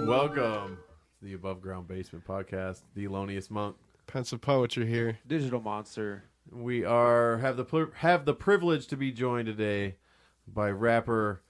welcome to the Above Ground Basement Podcast, the Lonious Monk. Pensive Poetry here. Digital Monster. We have the privilege to be joined today by rapper,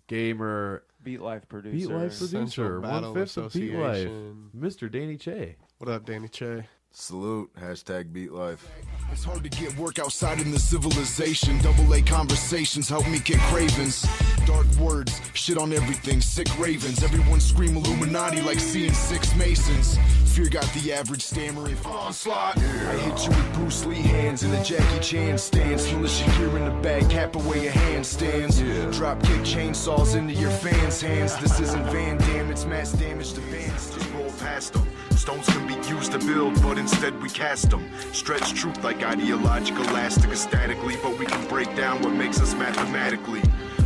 gamer, Beat Life producer. Beat Life producer, Central Battle 1/5 of Beat Life, Association. Mr. Danny Che. What up, Danny Che? Salute. Hashtag Beat Life. It's hard to get work outside in the civilization. Double A conversations help me get cravings. Dark words, shit on everything, sick ravens. Everyone scream Illuminati like seeing six Masons. Fear got the average stammering onslaught. I hit you with Bruce Lee hands in a Jackie Chan stance. Militia gear in the bag, cap away your handstands. Drop kick chainsaws into your fans' hands. This isn't Van Damme, it's mass damage to bands. Just roll past them. Stones can be used to build, but instead we cast them. Stretch truth like ideological elastic aesthetically, but we can break down what makes us mathematically.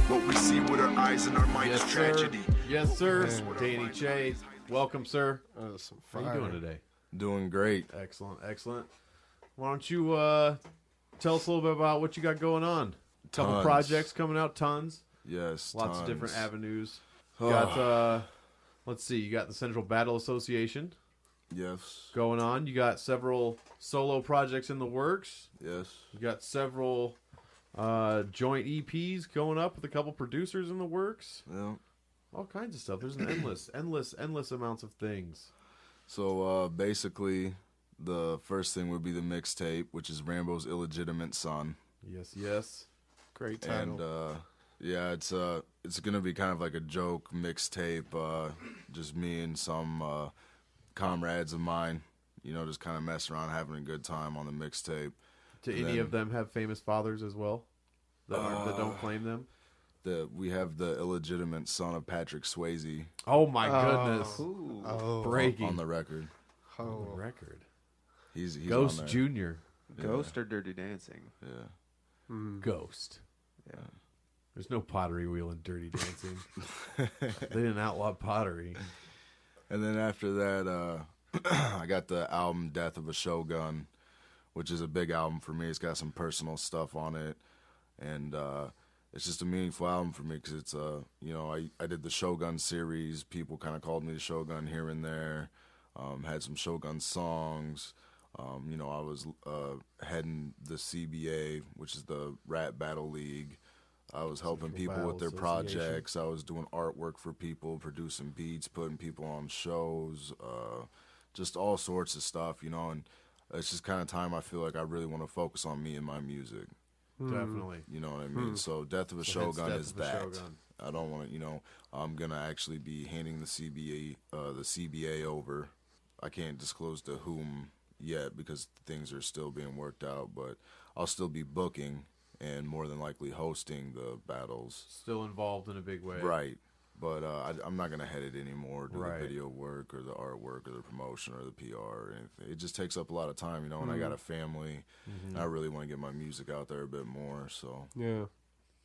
What we see with our eyes and our mind is tragedy. Yes, sir. Danny Che. Welcome, sir. Some How fire. you doing today? Doing great. Excellent, excellent. Why don't you tell us a little bit about what you got going on? Couple Tons. projects coming out, tons. Yes. Lots of tons. different avenues. You got, let's see, you got the Central Battle Association Yes. going on. You got several solo projects in the works. Yes. You got several joint EPs going up with a couple producers in the works. Yeah. All kinds of stuff. There's an endless amounts of things. So basically, the first thing would be the mixtape, which is Rambo's Illegitimate Son, Yes, yes. Great title. and yeah, it's gonna be kind of like a joke mixtape. Just me and some comrades of mine, just kind of messing around, having a good time on the mixtape. Do And any then- of them have famous fathers as well that don't claim them? We have the illegitimate son of Patrick Swayze Oh my goodness! Oh, Breaking on the record. oh. record. He's Ghost on there. Junior. Ghost or Dirty Dancing? Yeah. Ghost. Yeah. There's no pottery wheel in Dirty Dancing. They didn't outlaw pottery. And then after that, I got the album Death of a Shogun, which is a big album for me. It's got some personal stuff on it, and it's just a meaningful album for me because it's I did the Shogun series. People kind of called me the Shogun here and there. Had some Shogun songs. I was heading the CBA, which is the Rap Battle League. I was helping Central people Battle with their Association. projects. I was doing artwork for people, producing beats, putting people on shows, just all sorts of stuff, and it's just kind of time I feel like I really want to focus on me and my music. Definitely. You know what I mean? So Death of a So hence Shogun Death is of a that. Shogun. I don't want to, I'm going to actually be handing the CBA over. I can't disclose to whom yet because things are still being worked out, but I'll still be booking and more than likely hosting the battles. Still involved in a big way. Right. But I'm not going to head it anymore, do Right. the video work or the artwork or the promotion or the PR or anything. It just takes up a lot of time, and I got a family, and I really want to get my music out there a bit more, so. Yeah.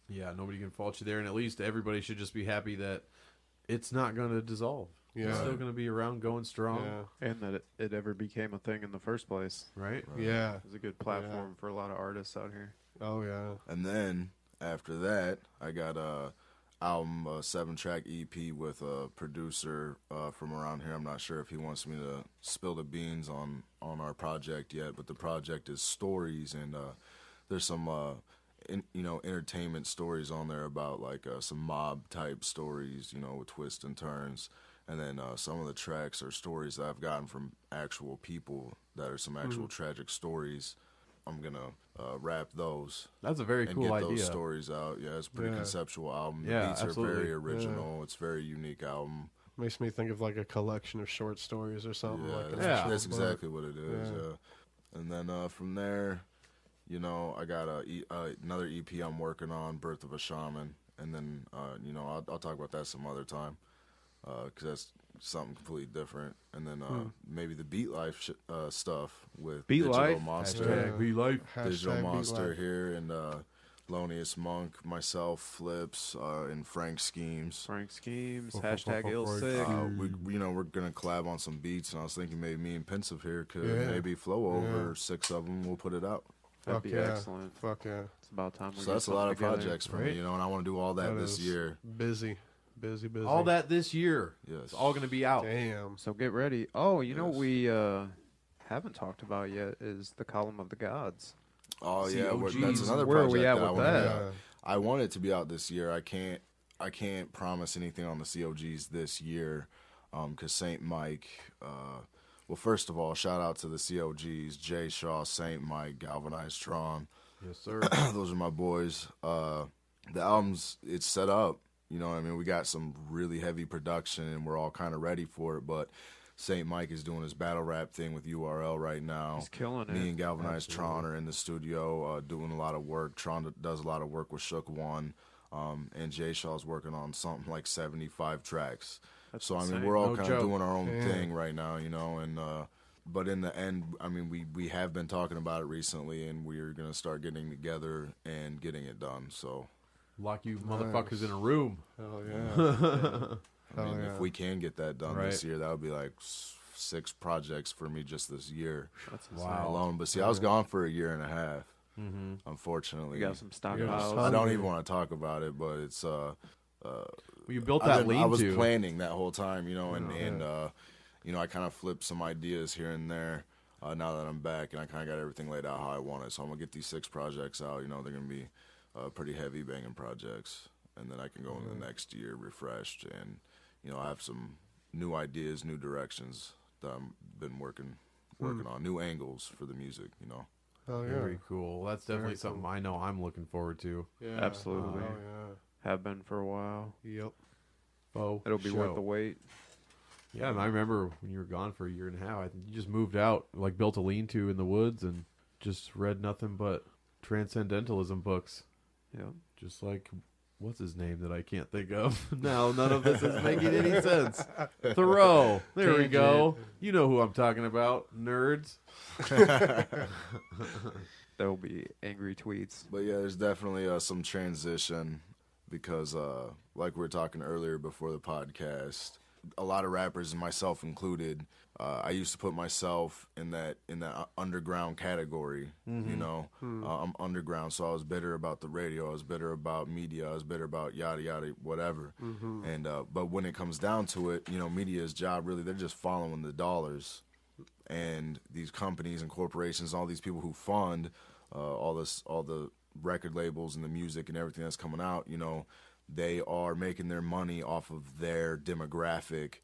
Yeah, nobody can fault you there, and at least everybody should just be happy that it's not going to dissolve. Yeah. It's still going to be around, going strong, Yeah. And that it ever became a thing in the first place. right? Yeah. It was a good platform for a lot of artists out here. Oh, yeah. And then, after that, I got a 7-track EP with a producer from around here. I'm not sure if he wants me to spill the beans on our project yet, but the project is Stories, and there's some entertainment stories on there about like some mob type stories, with twists and turns. And then some of the tracks are stories that I've gotten from actual people that are some actual tragic stories. I'm gonna rap those. That's a very And cool get idea. those stories out. Yeah, it's a pretty Yeah. conceptual album. The Yeah, beats absolutely. are very original. It's a very unique album. Makes me think of like a collection of short stories or something. Yeah, like an that's, Yeah. actual that's book. exactly what it is. Yeah. Yeah. And then from there, I got another EP I'm working on, Birth of a Shaman. And then, I'll talk about that some other time because that's something completely different. And then maybe the Beat Life stuff with Beat Digital Life? Monster. Hashtag Be Life. Digital Hashtag Beat Monster Life. here, and Lonious Monk, myself, Flips, and Frank Schemes. Frank Schemes, hashtag ill Frank sick. We're gonna collab on some beats, and I was thinking maybe me and Pensive here could Yeah. maybe flow over Yeah. 6 of them. We'll put it out. That'd Fuck be yeah. excellent. Fuck yeah. It's about time we So get that's a lot of something together. projects for Right. me, and I want to do all that this is year. Busy. Busy. All that this year. Yes. It's all going to be out. Damn. So get ready. Oh, you know what Yes. we haven't talked about yet is the Column of the Gods. Oh See, yeah, OGs. that's another Where are project we at that I with wanna that? get out. I want it to be out this year. I can't promise anything on the COGs this year, because Saint Mike. Well, first of all, shout out to the COGs: Jay Shaw, Saint Mike, Galvanized Tron. Yes, sir. Those are my boys. The album's it's set up. You know what I mean? We got some really heavy production, and we're all kind of ready for it. But Saint Mike is doing his battle rap thing with URL right now. He's killing it. Me and Galvanized Tron are in the studio doing a lot of work. Tron does a lot of work with Shogun, and Jay Shaw's working on something like 75 tracks. So I mean, insane. we're all No kind joke. of doing our own thing right now, you know. And but in the end, I mean, we have been talking about it recently, and we're gonna start getting together and getting it done. So Lock you motherfuckers in a room. Hell yeah. I mean, yeah. if we can get that done Right. this year, that would be like 6 projects for me just this year That's Wow. alone. But see, I was gone for a year and a half, unfortunately. We got some Yeah, stockpiles. I don't even want to talk about it, but it's Well, you built that I was lean-to. planning that whole time, you know, and you know, I kind of flipped some ideas here and there. Now that I'm back, and I kind of got everything laid out how I want it, so I'm gonna get these 6 projects out. You know, they're gonna be pretty heavy banging projects, and then I can go into the next year refreshed, and you know, I have some new ideas, new directions that I've been working on, new angles for the music. You know. Hell yeah. Very cool. That's definitely Very something cool. I know I'm looking forward to. Yeah. Absolutely. Oh Have been for a while. yeah. Yep. Oh, It'll be worth the wait. Yeah, and I remember when you were gone for a year and a half. I think you just moved out, like built a lean-to in the woods, and just read nothing but transcendentalism books. Yeah. Just like, what's his name that I can't think of now? None of this is making any sense. Thoreau. There we go. You know who I'm talking about, nerds. There will be angry tweets. But yeah, there's definitely some transition because, like we were talking earlier before the podcast, a lot of rappers, and myself included, I used to put myself in that underground category. You know, I'm underground, so I was bitter about the radio, I was bitter about media, I was bitter about yada yada whatever. And but when it comes down to it, you know, media's job really, they're just following the dollars. And these companies and corporations, all these people who fund all the record labels and the music and everything that's coming out, you know, they are making their money off of their demographic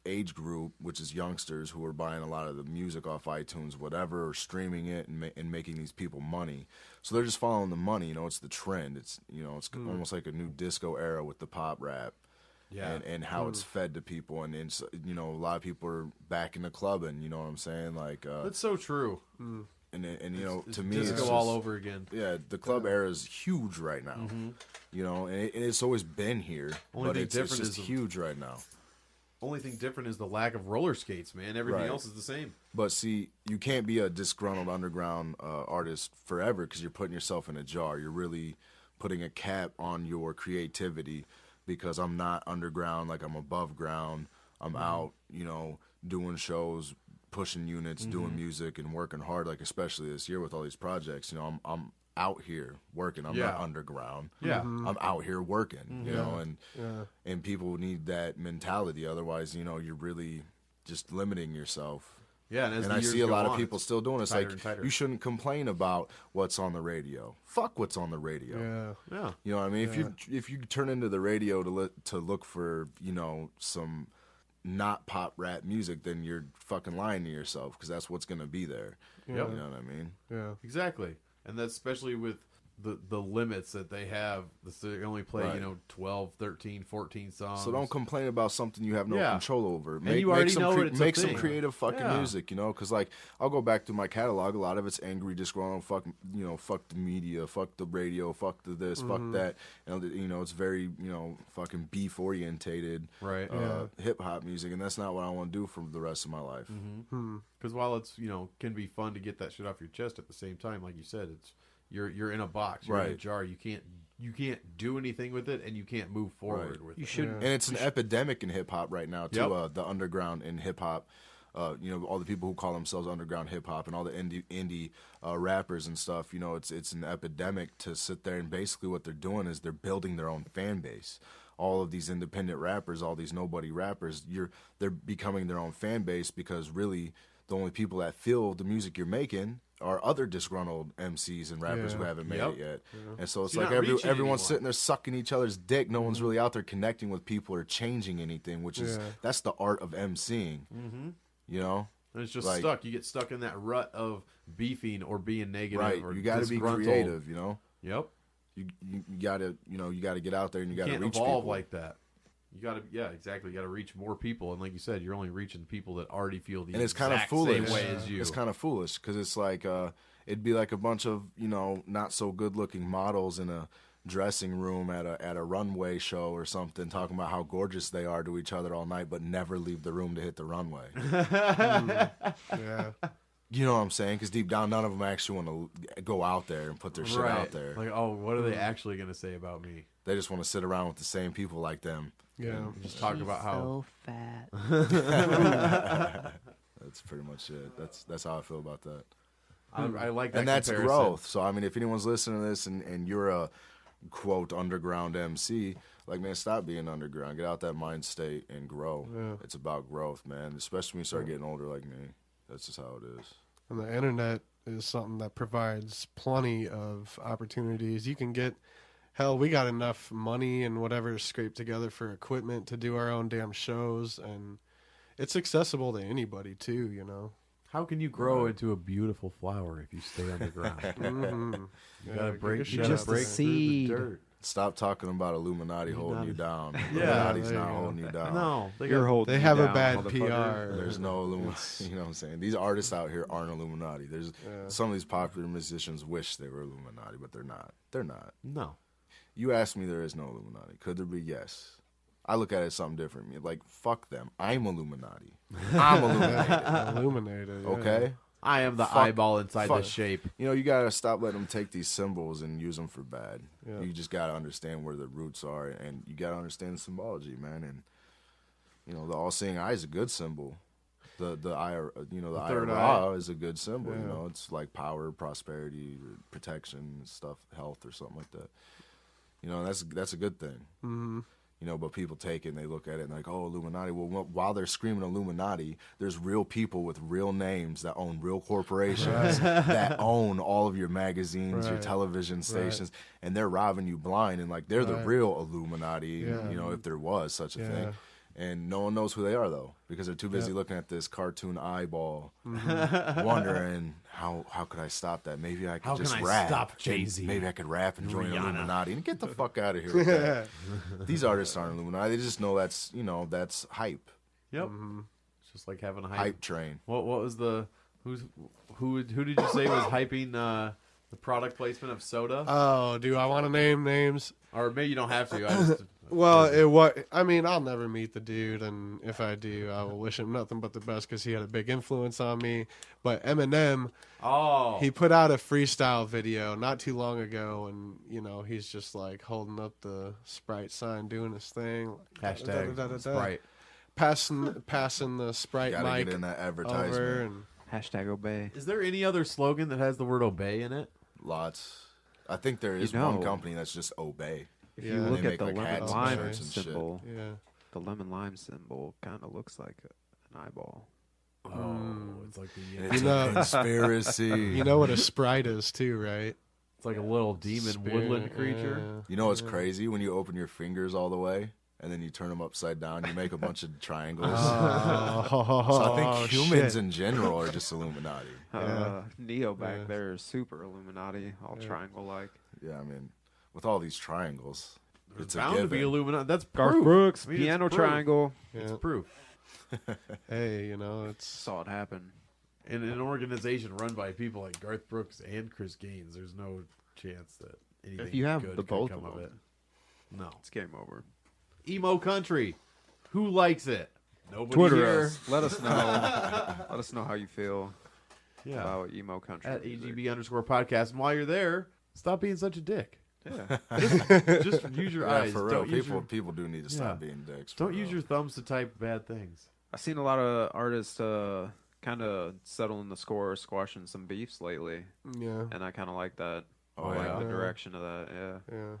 age group, which is youngsters who are buying a lot of the music off iTunes, whatever, or streaming it and making these people money. So they're just following the money. You know, it's the trend. It's, you know, it's almost like a new disco era with the pop rap. Yeah. And how it's fed to people, and it's, you know, a lot of people are back in the clubbing. You know what I'm saying? Like, That's so true. and you know, It's to me, disco it's just, all over again. Yeah, the club era is huge right now. You know, and it's always been here, Only but thing it's different just is huge right now. Only thing different is the lack of roller skates, man. Everything Right. else is the same. But see, you can't be a disgruntled underground artist forever because you're putting yourself in a jar. You're really putting a cap on your creativity. Because I'm not underground, like I'm above ground. I'm out, you know, doing shows, pushing units, doing music, and working hard. Like especially this year with all these projects, you know, I'm out here working. I'm not underground. Yeah. I'm out here working. You know, and people need that mentality. Otherwise, you know, you're really just limiting yourself. Yeah, and, as And the I years see a go lot on, of people it's still doing it. It's tighter like and tighter. you shouldn't complain about what's on the radio. Fuck what's on the radio. Yeah. Yeah. You know what I mean? If you turn into the radio to look for, you know, some not pop rap music, then you're fucking lying to yourself because that's what's going to be there. Yep. You know what I mean? Yeah. Exactly. And that's especially with the limits that they have. They only play, Right. you know, 12, 13, 14 songs. So don't complain about something you have no Yeah. control over. you already know it's a make some thing. creative fucking Yeah. music, you know? Because, like, I'll go back through my catalog. A lot of it's angry, disgruntled, fuck, you know, fuck the media, fuck the radio, fuck the this, fuck that. And, you know, it's very, you know, fucking beef-orientated Right. hip-hop music, and that's not what I want to do for the rest of my life. Because while it's, you know, can be fun to get that shit off your chest, at the same time, like you said, it's you're in a box, you're in a Right. jar. You can't do anything with it, and you can't move forward Right. with You it. should. And it's an epidemic in hip-hop right now, too, Yep. the underground in hip-hop. You know, all the people who call themselves underground hip-hop and all the indie rappers and stuff, you know, it's an epidemic to sit there, and basically what they're doing is they're building their own fan base. all of these independent rappers, all these nobody rappers, they're becoming their own fan base because really the only people that feel the music you're making are other disgruntled MCs and rappers who haven't made it yet. And so it's You're like not reaching everyone's anyone. sitting there sucking each other's dick. No one's really out there connecting with people or changing anything, which is that's the art of MCing. You know? And it's just Like- stuck. You get stuck in that rut of beefing or being negative. Right. Or You got to be disgruntled. creative, you know? Yep. You gotta get out there and you gotta Can't reach evolve people. like that. You gotta, exactly. You gotta reach more people, and like you said, you're only reaching people that already feel the And it's kind of exact foolish. same way as you. It's kind of foolish because it's like it'd be like a bunch of not so good looking models in a dressing room at a runway show or something, talking about how gorgeous they are to each other all night, but never leave the room to hit the runway. Yeah. You know what I'm saying? Because deep down, none of them actually want to go out there and put their shit out there. Like, oh, what are they actually gonna say about me? They just want to sit around with the same people like them. Yeah. And just talk about how. so fat. That's pretty much it. That's how I feel about that. I like that. And that's comparison. growth. So I mean, if anyone's listening to this and you're a quote underground MC, like, man, stop being underground. Get out that mind state and grow. Yeah. It's about growth, man. Especially when you start getting older like me. That's just how it is. And the internet is something that provides plenty of opportunities. You can get, hell, we got enough money and whatever scraped together for equipment to do our own damn shows, and it's accessible to anybody too, you know. How can you grow into a beautiful flower if you stay underground? Mm-hmm. You gotta break. your You gotta shit break out through the seed. dirt. Stop talking about Illuminati holding you down. Yeah, Illuminati's there you not go. holding you down. No, they You're got, holding. They me have a down, bad motherfucker. PR. There's no Illuminati. You know what I'm saying? These artists out here aren't Illuminati. There's some of these popular musicians wish they were Illuminati, but they're not. They're not. no. You asked me, there is no Illuminati. Could there be? Yes. I look at it something different. Like, fuck them. I'm Illuminati. I'm Illuminated. Illuminated. Yeah. Okay? I am the Fuck- eyeball inside fuck. the shape. You know, you gotta stop letting them take these symbols and use them for bad. Yeah. You just gotta understand where the roots are, and you gotta understand the symbology, man. And you know, the all-seeing eye is a good symbol. The eye, the third Ra is a good symbol. Yeah. You know, it's like power, prosperity, protection, stuff, health, or something like that. You know, that's a good thing. Mm-hmm. You know, but people take it and they look at it and like, oh, Illuminati. Well, while they're screaming Illuminati, there's real people with real names that own real corporations that own all of your magazines, your Right. television stations, and they're robbing you blind. And like, they're the Right. real Illuminati, Yeah. you know, if there was such a Yeah. thing. And no one knows who they are, though, because they're too busy Yeah. looking at this cartoon eyeball, Mm-hmm. wondering how could I stop that? Maybe I could How just can I rap. stop Jay-Z? Maybe I could rap and join Rihanna. Illuminati and get the fuck out of here with that. These artists aren't Illuminati. They just know that's hype. Yep. Mm-hmm. It's just like having a Hype train. What was the who did you say was hyping the product placement of soda? Oh, do I want to name names? Or maybe you don't have to. I just, Well, I mean, I'll never meet the dude, and if I do, I will wish him nothing but the best because he had a big influence on me. But Eminem, oh, he put out a freestyle video not too long ago, and he's just like holding up the Sprite sign, doing his thing, hashtag Sprite. passing the Sprite Gotta mic get in that over, advertisement. and Hashtag obey. Is there any other slogan that has the word obey in it? Lots. I think there is You know. one company that's just Obey. If Yeah. you They look make, at the like, lemon hats and lime shirts and shit. symbol, yeah, the lemon lime symbol kind of looks like an eyeball. Oh, it's like the It's know- a conspiracy. you know what a Sprite is too, right? it's like a little demon Spirit, woodland creature. You know what's crazy? When you open your fingers all the way and then you turn them upside down, you make a bunch of triangles. Oh, So I think humans shit. in general are just Illuminati. Neo back Yeah. there is super Illuminati, all triangle like. Yeah, I mean, with all these triangles, There's it's a bound to be given. Illuminati. That's Garth proof. Brooks, I mean, it's piano proof. triangle. Yeah. It's proof. Hey, it's Saw it happen. In an organization run by people like Garth Brooks and Chris Gaines, there's no chance that anything If you have good the could both come of of them. it. No. It's game over. Emo country. Who likes it? Nobody Twitter here. us. Let us know. Let us know how you feel Yeah. about emo country. At music. AGB_podcast. And while you're there, stop being such a dick. Yeah. Just use your Yeah, eyes. for real. Don't use your, People do need to stop Yeah. being dicks. for don't use real. your thumbs to type bad things. I've seen a lot of artists kind of settling the score, squashing some beefs lately, yeah, and I kind of like that. Oh, I yeah. like the direction of that. Yeah. yeah.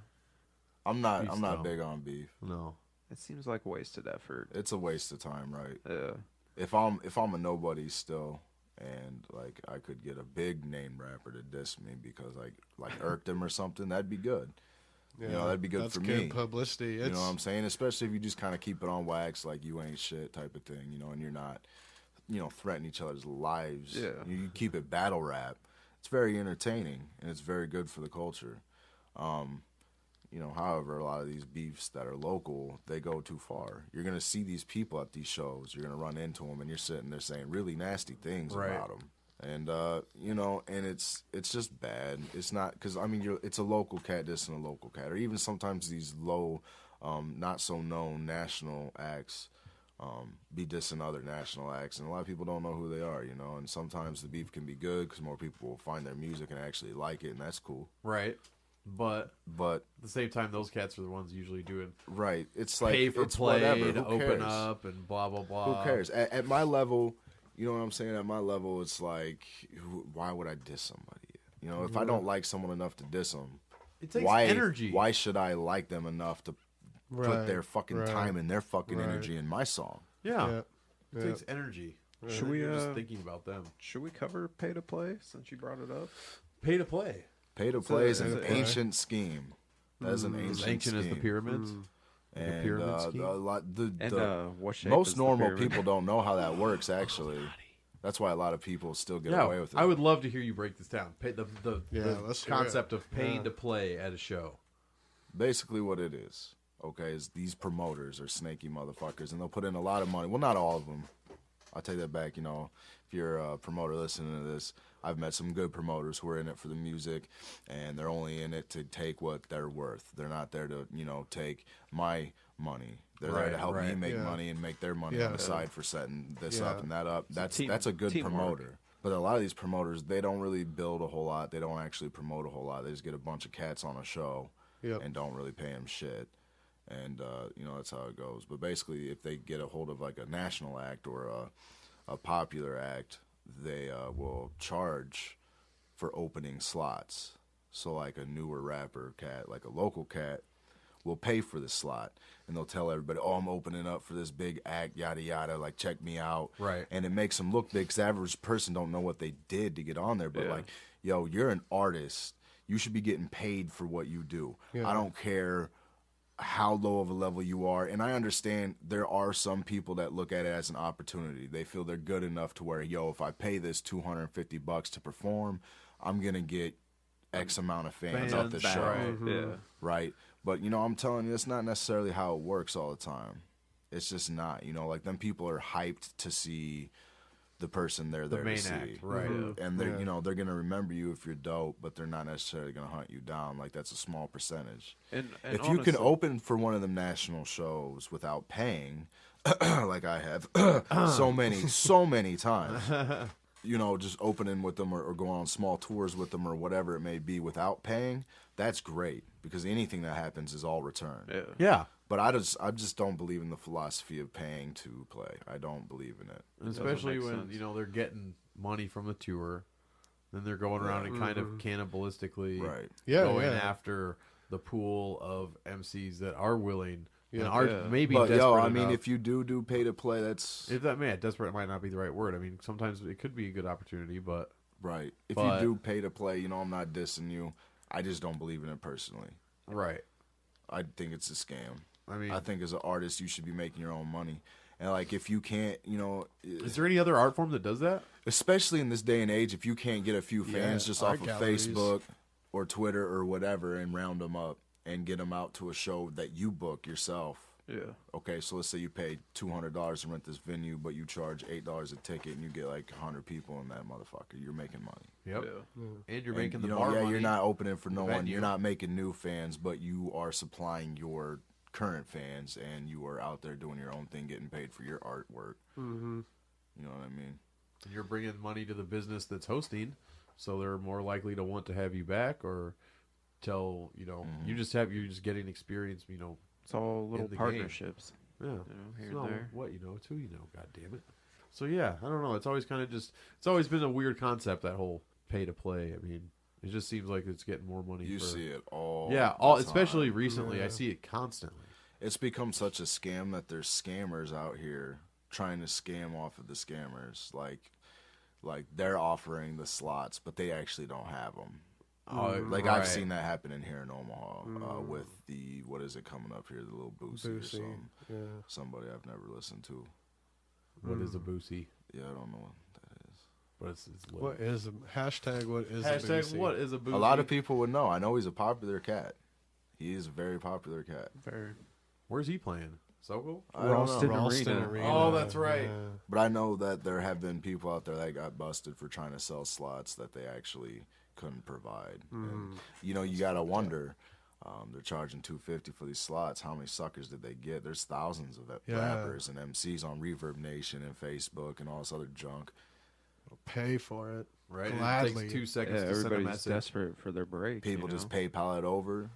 I'm not dumb. big on beef. No. It seems like wasted effort. It's a waste of time, right? Yeah. If I'm a nobody still, and like I could get a big name rapper to diss me because like irked him or something, that'd be good. Yeah, You know, that'd be good that's for good me. publicity. You know what I'm saying? Especially if you just kind of keep it on wax, like you ain't shit type of thing, you know, and you're not, you know, threatening each other's lives. Yeah. You keep it battle rap. It's very entertaining and it's very good for the culture. You know, however, a lot of these beefs that are local, they go too far. You're gonna see these people at these shows. You're gonna run into them, and you're sitting there saying really nasty things Right. about them. And you know, and it's just bad. It's not because I mean, it's a local cat dissing a local cat, or even sometimes these low, not so known national acts be dissing other national acts, and a lot of people don't know who they are, you know. And sometimes the beef can be good because more people will find their music and actually like it, and that's cool. Right. But But at the same time, those cats are the ones usually doing right, it's like pay for it's play whatever. to Who open cares? up and blah blah blah. Who cares? At my level, you know what I'm saying? At my level, it's like, why would I diss somebody? You know, if I don't like someone enough to diss them, It takes why? energy. Why should I like them enough to put Right, their fucking right. time and their fucking Right. energy in my song? Yeah. Yeah. It Yeah. takes energy. Should we You're just thinking about them. should we cover pay to play since you brought it up? Pay to play. Pay to play is is an it- ancient scheme. That is an As ancient ancient as the scheme. pyramids. Like a And pyramid scheme? a lot, And what shape most is the normal pyramid? people don't know how that works. Actually, that's why a lot of people still get Yeah, away with it. I would love to hear you break this down. Pay, the Yeah, let's hear concept it. of paying Yeah. to play at a show. Basically, what it is, okay, is these promoters are snaky motherfuckers, and they'll put in a lot of money. Well, not all of them. I'll take that back. You know, if you're a promoter listening to this, I've met some good promoters who are in it for the music, and they're only in it to take what they're worth. They're not there to, you know, take my money. They're there to Right, help me right. make Yeah. money and make their money Yeah. on the side for setting this Yeah. up and that up. That's team- a good teamwork. promoter. But a lot of these promoters, they don't really build a whole lot. They don't actually promote a whole lot. They just get a bunch of cats on a show Yep. and don't really pay them shit. And, you know, that's how it goes. But basically, if they get a hold of like a national act or a popular act, they will charge for opening slots. So like a newer rapper cat, like a local cat, will pay for the slot, and they'll tell everybody, "Oh, I'm opening up for this big act, yada yada. Like, check me out." Right. And it makes them look big, because the average person don't know what they did to get on there. But Yeah. like, yo, you're an artist. You should be getting paid for what you do. Yeah. I don't care how low of a level you are. And I understand there are some people that look at it as an opportunity. They feel they're good enough to where, yo, if I pay this $250 to perform, I'm gonna get X amount of fans off the Fans, show. right. Yeah. Right. But, you know, I'm telling you, it's not necessarily how it works all the time. It's just not. You know, like, them people are hyped to see the person they're The there main to see. act, right. And they're, Yeah. you know, they're going to remember you if you're dope, but they're not necessarily going to hunt you down. Like, that's a small percentage. And If you honestly, can open for one of them national shows without paying, like I have so many times, you know, just opening with them or going on small tours with them or whatever it may be without paying, that's great, because anything that happens is all return. Yeah. Yeah. But I just don't believe in the philosophy of paying to play. I don't believe in it. And especially make when, sense. you know, they're getting money from the tour. Then they're going around and kind of cannibalistically Right. Yeah, going yeah. after the pool of MCs that are willing and Yeah. are Yeah. maybe But desperate yo, I mean, enough. if you do pay to play, that's If that desperate might not be the right word. I mean, sometimes it could be a good opportunity, but right. If But- you do pay to play, you know, I'm not dissing you. I just don't believe in it personally. right. I think it's a scam. I mean, I think as an artist, you should be making your own money. And like, if you can't, you know, is there any other art form that does that? especially in this day and age, if you can't get a few fans just art off of galleries. Facebook or Twitter or whatever and round them up and get them out to a show that you book yourself. Yeah. Okay, so let's say you pay $200 to rent this venue, but you charge $8 a ticket, and you get like 100 people in that motherfucker. You're making money. Yep. Yeah. And you're And, making the you know, bar yeah, money. you're not opening for no one. venue. You're not making new fans, but you are supplying your current fans, and you are out there doing your own thing, getting paid for your artwork. Mm-hmm. You know what I mean? And you're bringing money to the business that's hosting, so they're more likely to want to have you back or tell, you know, Mm-hmm. you're just getting experience, you know. It's all little the game. partnerships. Yeah. You know, here It's and not there. what you know, it's who you know, god damn it. So yeah, I don't know. It's always kind of it's always been a weird concept, that whole pay to play. I mean, It just seems like it's getting more money. You see it all. Yeah, the especially time. recently. I see it constantly. It's become such a scam that there's scammers out here trying to scam off of the scammers. Like they're offering the slots, but they actually don't have them. Like I've seen that happen in here in Omaha with the what is it coming up here, the little Boosie or something. Yeah. Somebody I've never listened to. What is a Boosie? Yeah, I don't know what that is. But it's lit. What is a hashtag? What is a Hashtag Boosie? what is a Boosie? A lot of people would know. I know he's a popular cat. He is a very popular cat. Very Where's he playing? Sokol? I don't know. Ralston Arena. Oh, that's right. Yeah. But I know that there have been people out there that got busted for trying to sell slots that they actually couldn't provide. And, you know, you gotta wonder. They're charging $250 for these slots. How many suckers did they get? There's thousands of rappers and MCs on Reverb Nation and Facebook and all this other junk. Pay for it. Right. Gladly. It takes 2 seconds Yeah, to send a everybody's message. desperate for their break. People you just know? PayPal it over.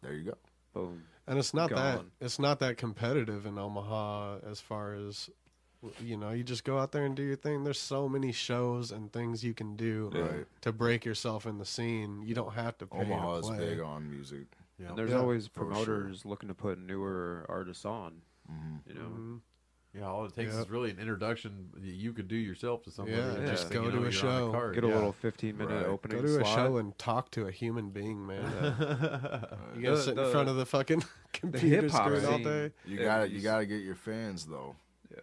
There you go. Boom. And it's not Gone. that competitive in Omaha as far as, you know, you just go out there and do your thing. There's so many shows and things you can do Right. to break yourself in the scene. You don't have to pay Omaha to is play. big on music. Yeah. And there's Yeah, always for promoters looking to put newer artists on. You know, Yeah, all it takes Yep. is really an introduction that you could do yourself to somebody. Yeah, and just thing go you to know, a you're on show. card. get a Yeah. little 15-minute Right. opening Go to a slot. show and talk to a human being, man. You gotta The- sit in the- front of the fucking computer hip-hop screen all scene. day. You gotta get your fans though. Yeah.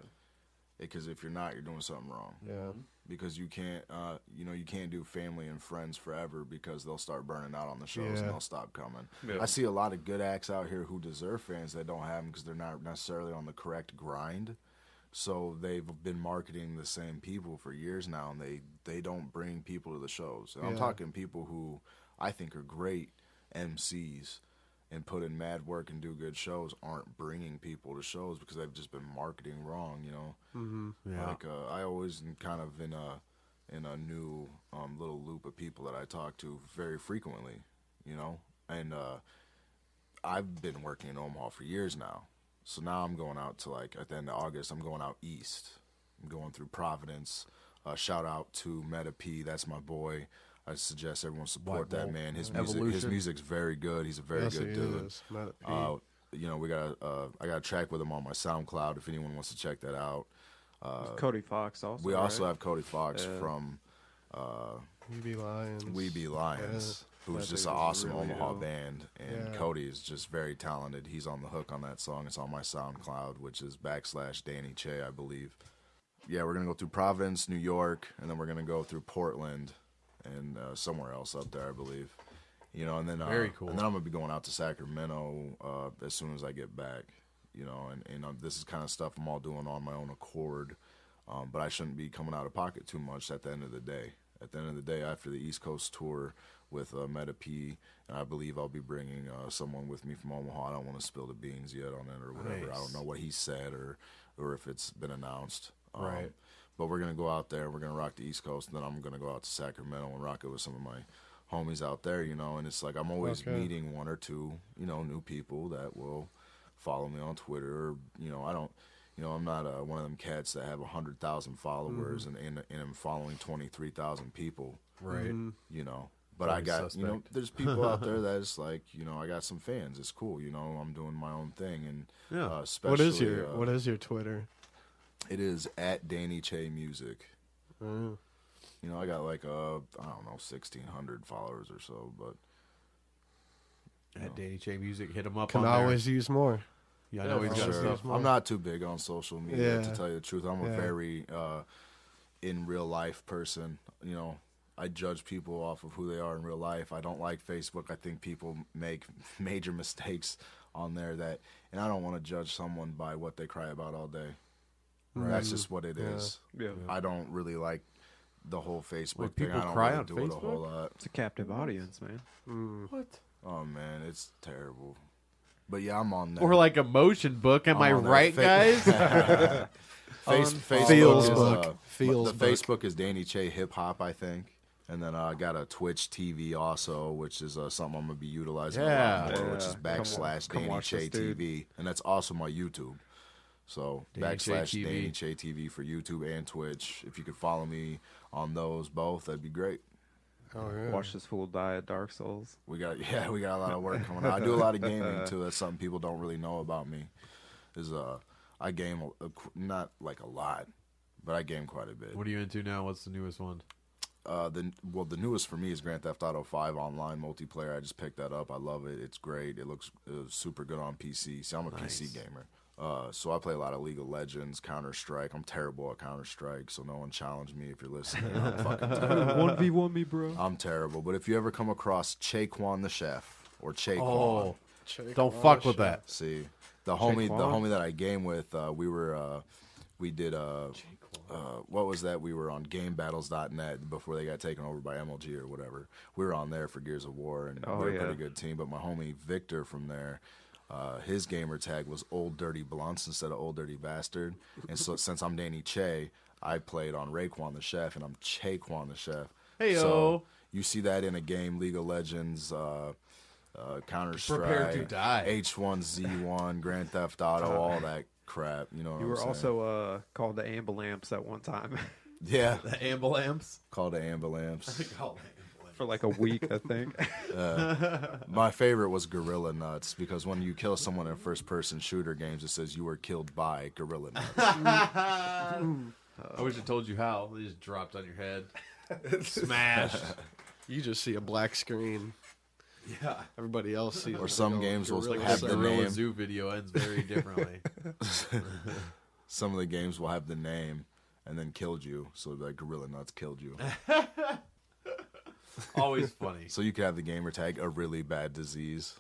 Because if you're not, you're doing something wrong. Yeah. Because you can't, you can't do family and friends forever because they'll start burning out on the shows Yeah. and they'll stop coming. Yeah. I see a lot of good acts out here who deserve fans that don't have them because they're not necessarily on the correct grind. So they've been marketing the same people for years now, and they don't bring people to the shows. And I'm Yeah. talking people who I think are great MCs and put in mad work and do good shows aren't bringing people to shows because they've just been marketing wrong, you know. Yeah. Like I always am kind of in a new little loop of people that I talk to very frequently, you know. And I've been working in Omaha for years now, so now I'm going out to like at the end of August. I'm going out east. I'm going through Providence. Shout out to Meta P. That's my boy. I suggest everyone support White that Wolf. man. His Evolution. music's very good. He's a very Yes, good he dude. is. Not a P. You know, I got a track with him on my SoundCloud if anyone wants to check that out. Cody Fox also. We also right? have Cody Fox Yeah. from We Be Lions. We Be Lions, who's That just dude an is awesome really Omaha dope. band. And Yeah. Cody is just very talented. He's on the hook on that song. It's on my SoundCloud, which is /Danny Che, I believe. Yeah, we're going to go through Providence, New York, and then we're going to go through Portland and somewhere else up there, I believe. You know, and then Very cool. And then I'm going to be going out to Sacramento as soon as I get back. You know, and this is kind of stuff I'm all doing on my own accord. But I shouldn't be coming out of pocket too much at the end of the day. At the end of the day, after the East Coast tour with Meta P, and I believe I'll be bringing someone with me from Omaha. I don't want to spill the beans yet on it or whatever. Nice. I don't know what he said or if it's been announced. Right. But we're going to go out there. We're going to rock the East Coast, and then I'm going to go out to Sacramento and rock it with some of my homies out there, you know. And it's like I'm always Okay. meeting one or two, you know, new people that will follow me on Twitter. Or, you know, I'm not one of them cats that have 100,000 followers and I'm following 23,000 people, Right. you know. But Always I got, you know, suspect. there's people out there that is like, you know, I got some fans. It's cool, you know. I'm doing my own thing, and Yeah. especially What is your Twitter? it is at Danny Che Music. Oh. You know, I got like I don't know, 1,600 followers or so, but At Danny Che Music, hit him up Can on there. always use more. Yeah, I know he's for got sure. stuff. More. I'm not too big on social media, Yeah. to tell you the truth. I'm a Yeah. very in real life person. You know, I judge people off of who they are in real life. I don't like Facebook. I think people make major mistakes on there and I don't want to judge someone by what they cry about all day. That's just what it is. Yeah. I don't really like the whole Facebook Wait, thing. people I don't cry really on do it a whole Facebook? lot. It's a captive audience, man. What? Oh man, it's terrible. But yeah, I'm on there. Or like a motion book. Am I I'm on there. right, guys? Facebook Feels is, book. Feels the book. Facebook is Danny Che Hip Hop, I think. And then I got a Twitch TV also, which is something I'm gonna be utilizing a Yeah. lot more, which is Yeah. Come /Danny watch Che this dude. TV, and that's also my YouTube. So Danny Che TV. /Danny Che TV for YouTube and Twitch. If you could follow me on those both, that'd be great. Oh yeah. Watch this fool die at Dark Souls. We got a lot of work coming out. I do a lot of gaming too. That's something people don't really know about me. Is I game not like a lot, but I game quite a bit. What are you into now? What's the newest one? The newest for me is Grand Theft Auto 5 online multiplayer. I just picked that up. I love it. It's great. It looks super good on PC. See, I'm a PC gamer. So I play a lot of League of Legends, Counter-Strike. I'm terrible at Counter-Strike, so no one challenge me if you're listening. I'm fucking terrible. 1v1 me, bro. I'm terrible. But if you ever come across Chaquan the Chef or Chaquan, Oh, don't fuck with that. see, the homie that I game with, we did what was that? We were on GameBattles.net before they got taken over by MLG or whatever. We were on there for Gears of War, and we were a pretty good team. But my homie Victor from there, his gamer tag was Old Dirty Blunts instead of Old Dirty Bastard. And so since I'm Danny Che, I played on Raekwon the Chef, and I'm Chaquan the Chef. Hey yo. So you see that in a game, League of Legends, Counter-Strike, Prepare to die. H1Z1, Grand Theft Auto, all that crap. You know what You I'm were saying? also called the Ambulamps at one time Yeah, The ambulance. called the ambulance. for like a week, I think. My favorite was Gorilla Nuts because when you kill someone in first-person shooter games, it says you were killed by Gorilla Nuts. I wish I told you how. They just dropped on your head. Smashed. You just see a black screen. Yeah. Everybody else sees. Or it. some They go, games will "Gorilla have The the Subs." Gorilla name. Zoo video ends very differently. Some of the games will have the name and then killed you, so like Gorilla Nuts killed you. Always funny. So you could have the gamer tag a really bad disease.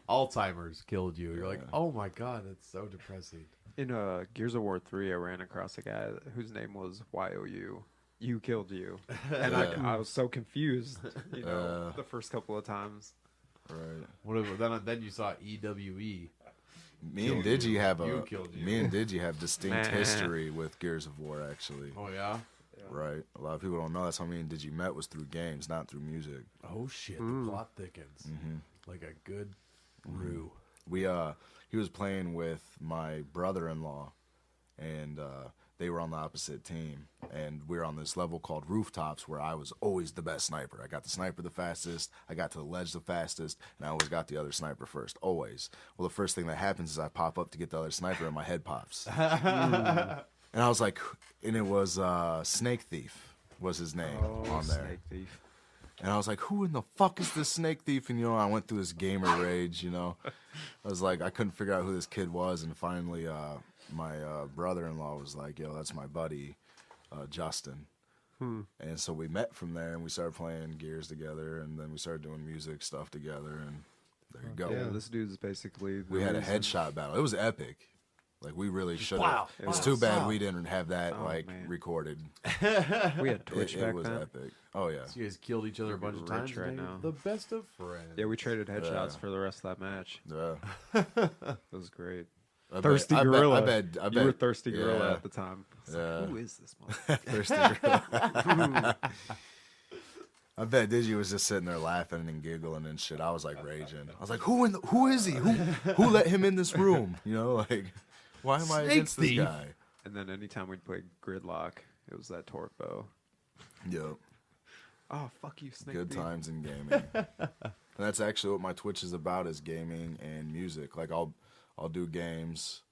Alzheimer's killed you. You're like, oh my god, that's so depressing. In Gears of War 3, I ran across a guy whose name was YOU. You killed you. And I was so confused, the first couple of times. Right. What if, then you saw EWE. Me and Digi have You killed you. Me and Digi have distinct Nah. history with Gears of War, actually. Oh yeah. Right. A lot of people don't know that's how me and Digi met was through games, not through music. Oh shit, the plot thickens. Like a good brew. He was playing with my brother-in-law, and they were on the opposite team, and we were on this level called Rooftops, where I was always the best sniper. I got the sniper the fastest, I got to the ledge the fastest, and I always got the other sniper first, always. Well, the first thing that happens is I pop up to get the other sniper, and my head pops. And I was like, and it was Snake Thief was his name on there. Snake Thief. And I was like, who in the fuck is this Snake Thief? And, I went through this gamer rage, I was like, I couldn't figure out who this kid was. And finally, my brother-in-law was like, yo, that's my buddy, Justin. And so we met from there, and we started playing Gears together, and then we started doing music stuff together, and there you go. Yeah, this dude's basically... the We had a reason- headshot battle. It was epic. Like, we really should have. Wow. It's Wow. too bad we didn't have that, Oh, man. recorded. We had Twitch It back was then. epic. Oh, yeah. So you guys killed each other a bunch of Rich times. right and now. The best of friends. Yeah, we traded headshots for the rest of that match. Yeah. It was great. I bet- Thirsty I bet- Gorilla. I bet. You were Thirsty yeah. Gorilla at the time. It's like, Yeah. who is this motherfucker? Thirsty Gorilla. I bet Digi was just sitting there laughing and giggling and shit. I was like raging. I was like, who is he? Who let him in this room? Why am I Snake against this thief. guy? And then anytime we'd play Gridlock, it was that torque bow. Yep. Oh, fuck you, Snake Good Thief. times in gaming. And that's actually what my Twitch is about, is gaming and music. Like I'll do games,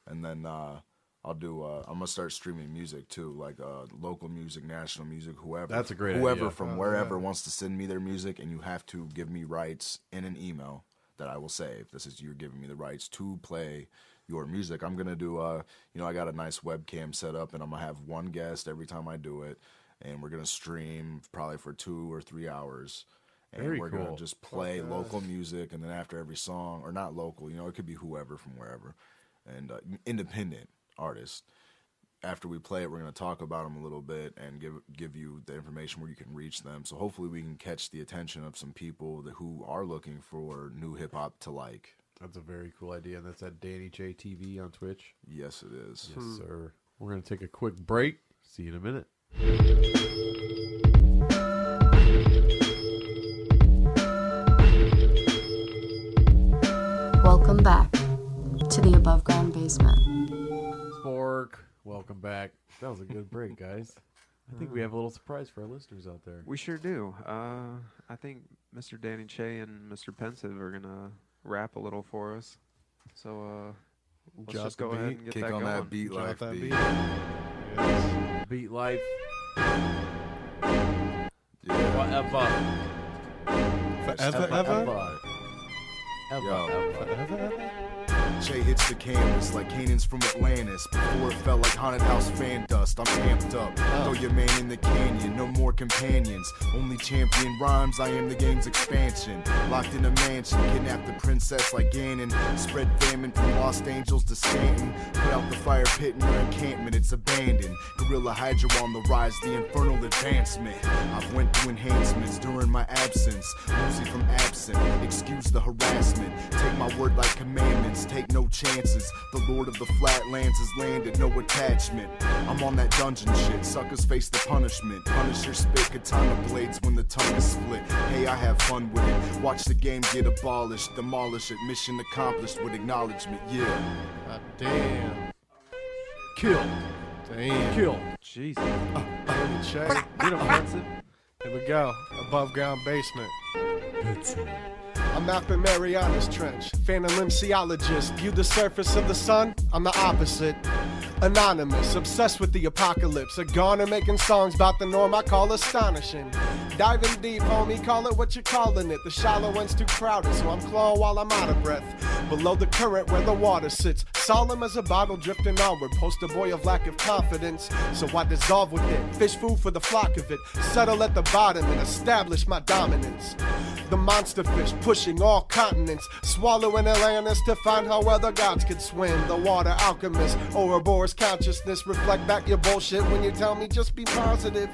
and then I'm gonna start streaming music too, like local music, national music, whoever. That's a great whoever idea. from wherever wants to send me their music, and you have to give me rights in an email that I will save. This is you're giving me the rights to play your music. I'm gonna do I got a nice webcam set up, and I'm gonna have one guest every time I do it, and we're gonna stream probably for 2 or 3 hours. And Very we're cool. gonna just play local music, and then after every song, or not local, it could be whoever from wherever, and independent artists. After we play it, we're gonna talk about them a little bit and give you the information where you can reach them. So hopefully we can catch the attention of some people who are looking for new hip hop to like. That's a very cool idea. And that's at Danny J TV on Twitch. Yes, it is. Yes, sir. We're going to take a quick break. See you in a minute. Welcome back to the above ground basement. Spork. Welcome back. That was a good break, guys. I think we have a little surprise for our listeners out there. We sure do. I think Mr. Danny Che and Mr. Pensive are gonna rap a little for us. So let's Drop just the go ahead beat. and get Kick that on going. that beat Drop life that beat. beat. Yes. Beat life. Yeah. Whatever. Forever, ever? Yo. Forever? Che hits the canvas like Canaan's from Atlantis. Before it felt like haunted house fan dust, I'm amped up. Throw your man in the canyon, no more companions. Only champion rhymes, I am the game's expansion. Locked in a mansion, kidnapped the princess like Ganon. Spread famine from Lost Angels to Stanton. Put out the fire pit in your encampment, it's abandoned. Gorilla Hydra on the rise, the infernal advancement. I've went through enhancements during my absence. Lucy from absent, excuse the harassment. Take my word like commandments, take no chances. The Lord of the Flatlands has landed, no attachment. I'm on that dungeon shit, suckers face the punishment. Punisher spit katana blades when the tongue is split. Hey, I have fun with it, watch the game get abolished. Demolish it, mission accomplished with acknowledgement, yeah. God damn. Kill. Damn. Kill. Jesus. Danny Che. Get him, Pensive. Here we go. Above ground basement. I'm mapping Mariana's Trench. Phantom limseologist. View the surface of the sun? I'm the opposite. Anonymous, obsessed with the apocalypse. A goner making songs about the norm I call astonishing. Diving deep, homie, call it what you're calling it. The shallow end's too crowded, so I'm clawing while I'm out of breath. Below the current where the water sits, solemn as a bottle drifting onward. Poster boy of lack of confidence, so I dissolve with it. Fish food for the flock of it. Settle at the bottom and establish my dominance. The monster fish pushing all continents, swallowing Atlantis to find how other gods could swim. The water alchemist, Ouroboros consciousness, reflect back your bullshit when you tell me just be positive.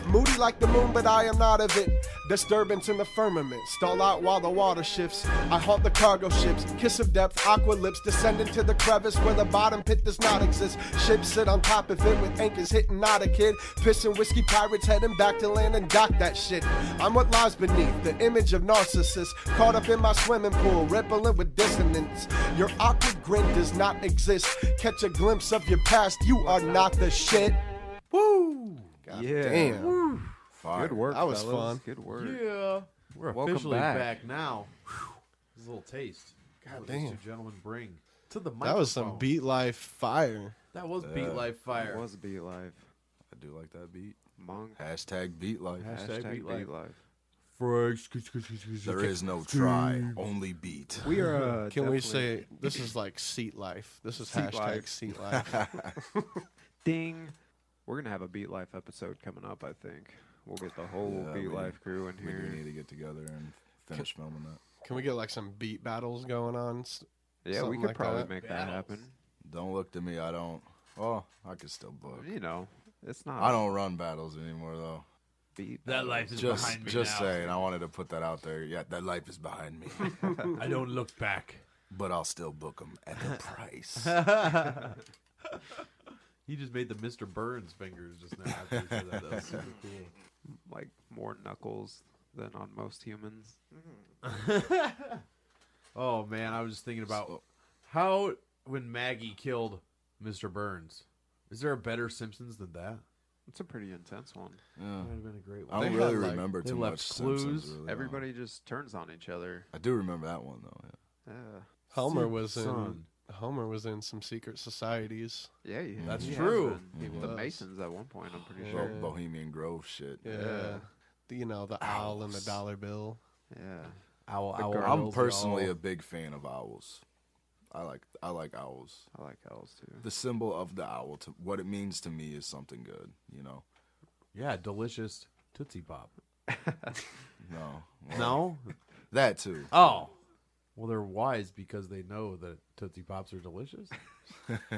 Moody like the moon, but I am not of it. Disturbance in the firmament, stall out while the water shifts. I haunt the cargo ships, kiss of depth, aqua lips, descend into the crevice where the bottom pit does not exist. Ships sit on top of it with anchors hitting not a kid. Pissing whiskey pirates heading back to land and dock that shit. I'm what lies beneath, the image of narcissist, caught up in my swimming pool, rippling with dissonance. Your awkward grin does not exist. Catch a glimpse of your past, you are not the shit. Woo! God Yeah. damn. Woo. Fire. Good work, That was fellas. fun. Good work. Yeah. We're Welcome officially back. back now. This is a little taste. God What these damn. two gentlemen bring to the microphone. That was some beat life fire. That was beat life fire. It was Beat Life. I do like that beat. Monk. Hashtag beat life. Hashtag Beat Life. There is no try, only beat. We are. Can we definitely- say this is like seat life? This is Seat hashtag life. seat life. Ding? We're gonna have a Beat Life episode coming up. I think we'll get the whole Yeah, Beat we- Life crew in We do here. need to get together and finish filming that. Can we get like some beat battles going on? Yeah, we something could like probably that. make that Battles. happen. Don't look to me. I don't. Oh, I could still book. You know, it's not. I don't run battles anymore though. Beat That life is Just behind me now. saying. I wanted to put that out there. Yeah, that life is behind me, I don't look back. but I'll still book them at the price. He just made the Mr. Burns fingers just now after he said that. That was super cool. like more knuckles than on most humans. Oh man, I was just thinking about how when Maggie killed Mr. Burns. Is there a better Simpsons than that? It's a pretty intense one. Yeah. Might have been a great I one. They don't really had, like- remember they too left much Simpsons. clues. Really, Everybody just turns on each other. I do remember that one though. Yeah. Yeah. Homer was in Son. Homer was in some secret societies. Yeah, That's he has true. been. He The was. Masons at one point, I'm pretty Yeah. sure. Bohemian Grove shit. Yeah. You know, the owl and the Owls. dollar bill. Yeah. Owl, The owl, girl- I'm bills, personally y'all. a big fan of owls. I like owls. I like owls too. The symbol of the owl, to what it means to me, is something good. You know. Yeah, delicious Tootsie Pop. No. No? That too. Oh. Well, they're wise because they know that Tootsie Pops are delicious.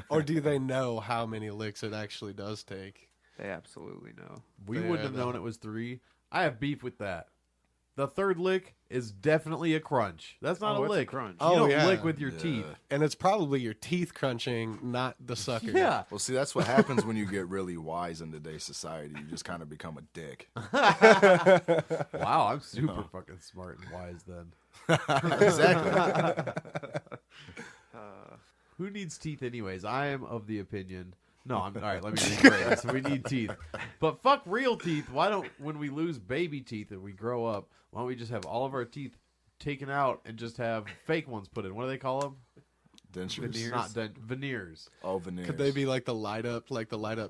Or do they know how many licks it actually does take? They absolutely know. We They wouldn't are have known the- it was 3. I have beef with that. The third lick is definitely a crunch. That's not Oh, a it's a lick. crunch. You Oh, don't yeah. lick with your Yeah. teeth. And it's probably your teeth crunching, not the sucker. Yeah. Well, see, that's what happens when you get really wise in today's society. You just kind of become a dick. Wow, I'm super fucking smart and wise then. Exactly. Who needs teeth anyways? I am of the opinion No, all right, let me rephrase. We need teeth. But fuck real teeth. Why don't, when we lose baby teeth and we grow up, why don't we just have all of our teeth taken out and just have fake ones put in? What do they call them? Dentures. Veneers. Not veneers. Oh, veneers. Could they be like the light up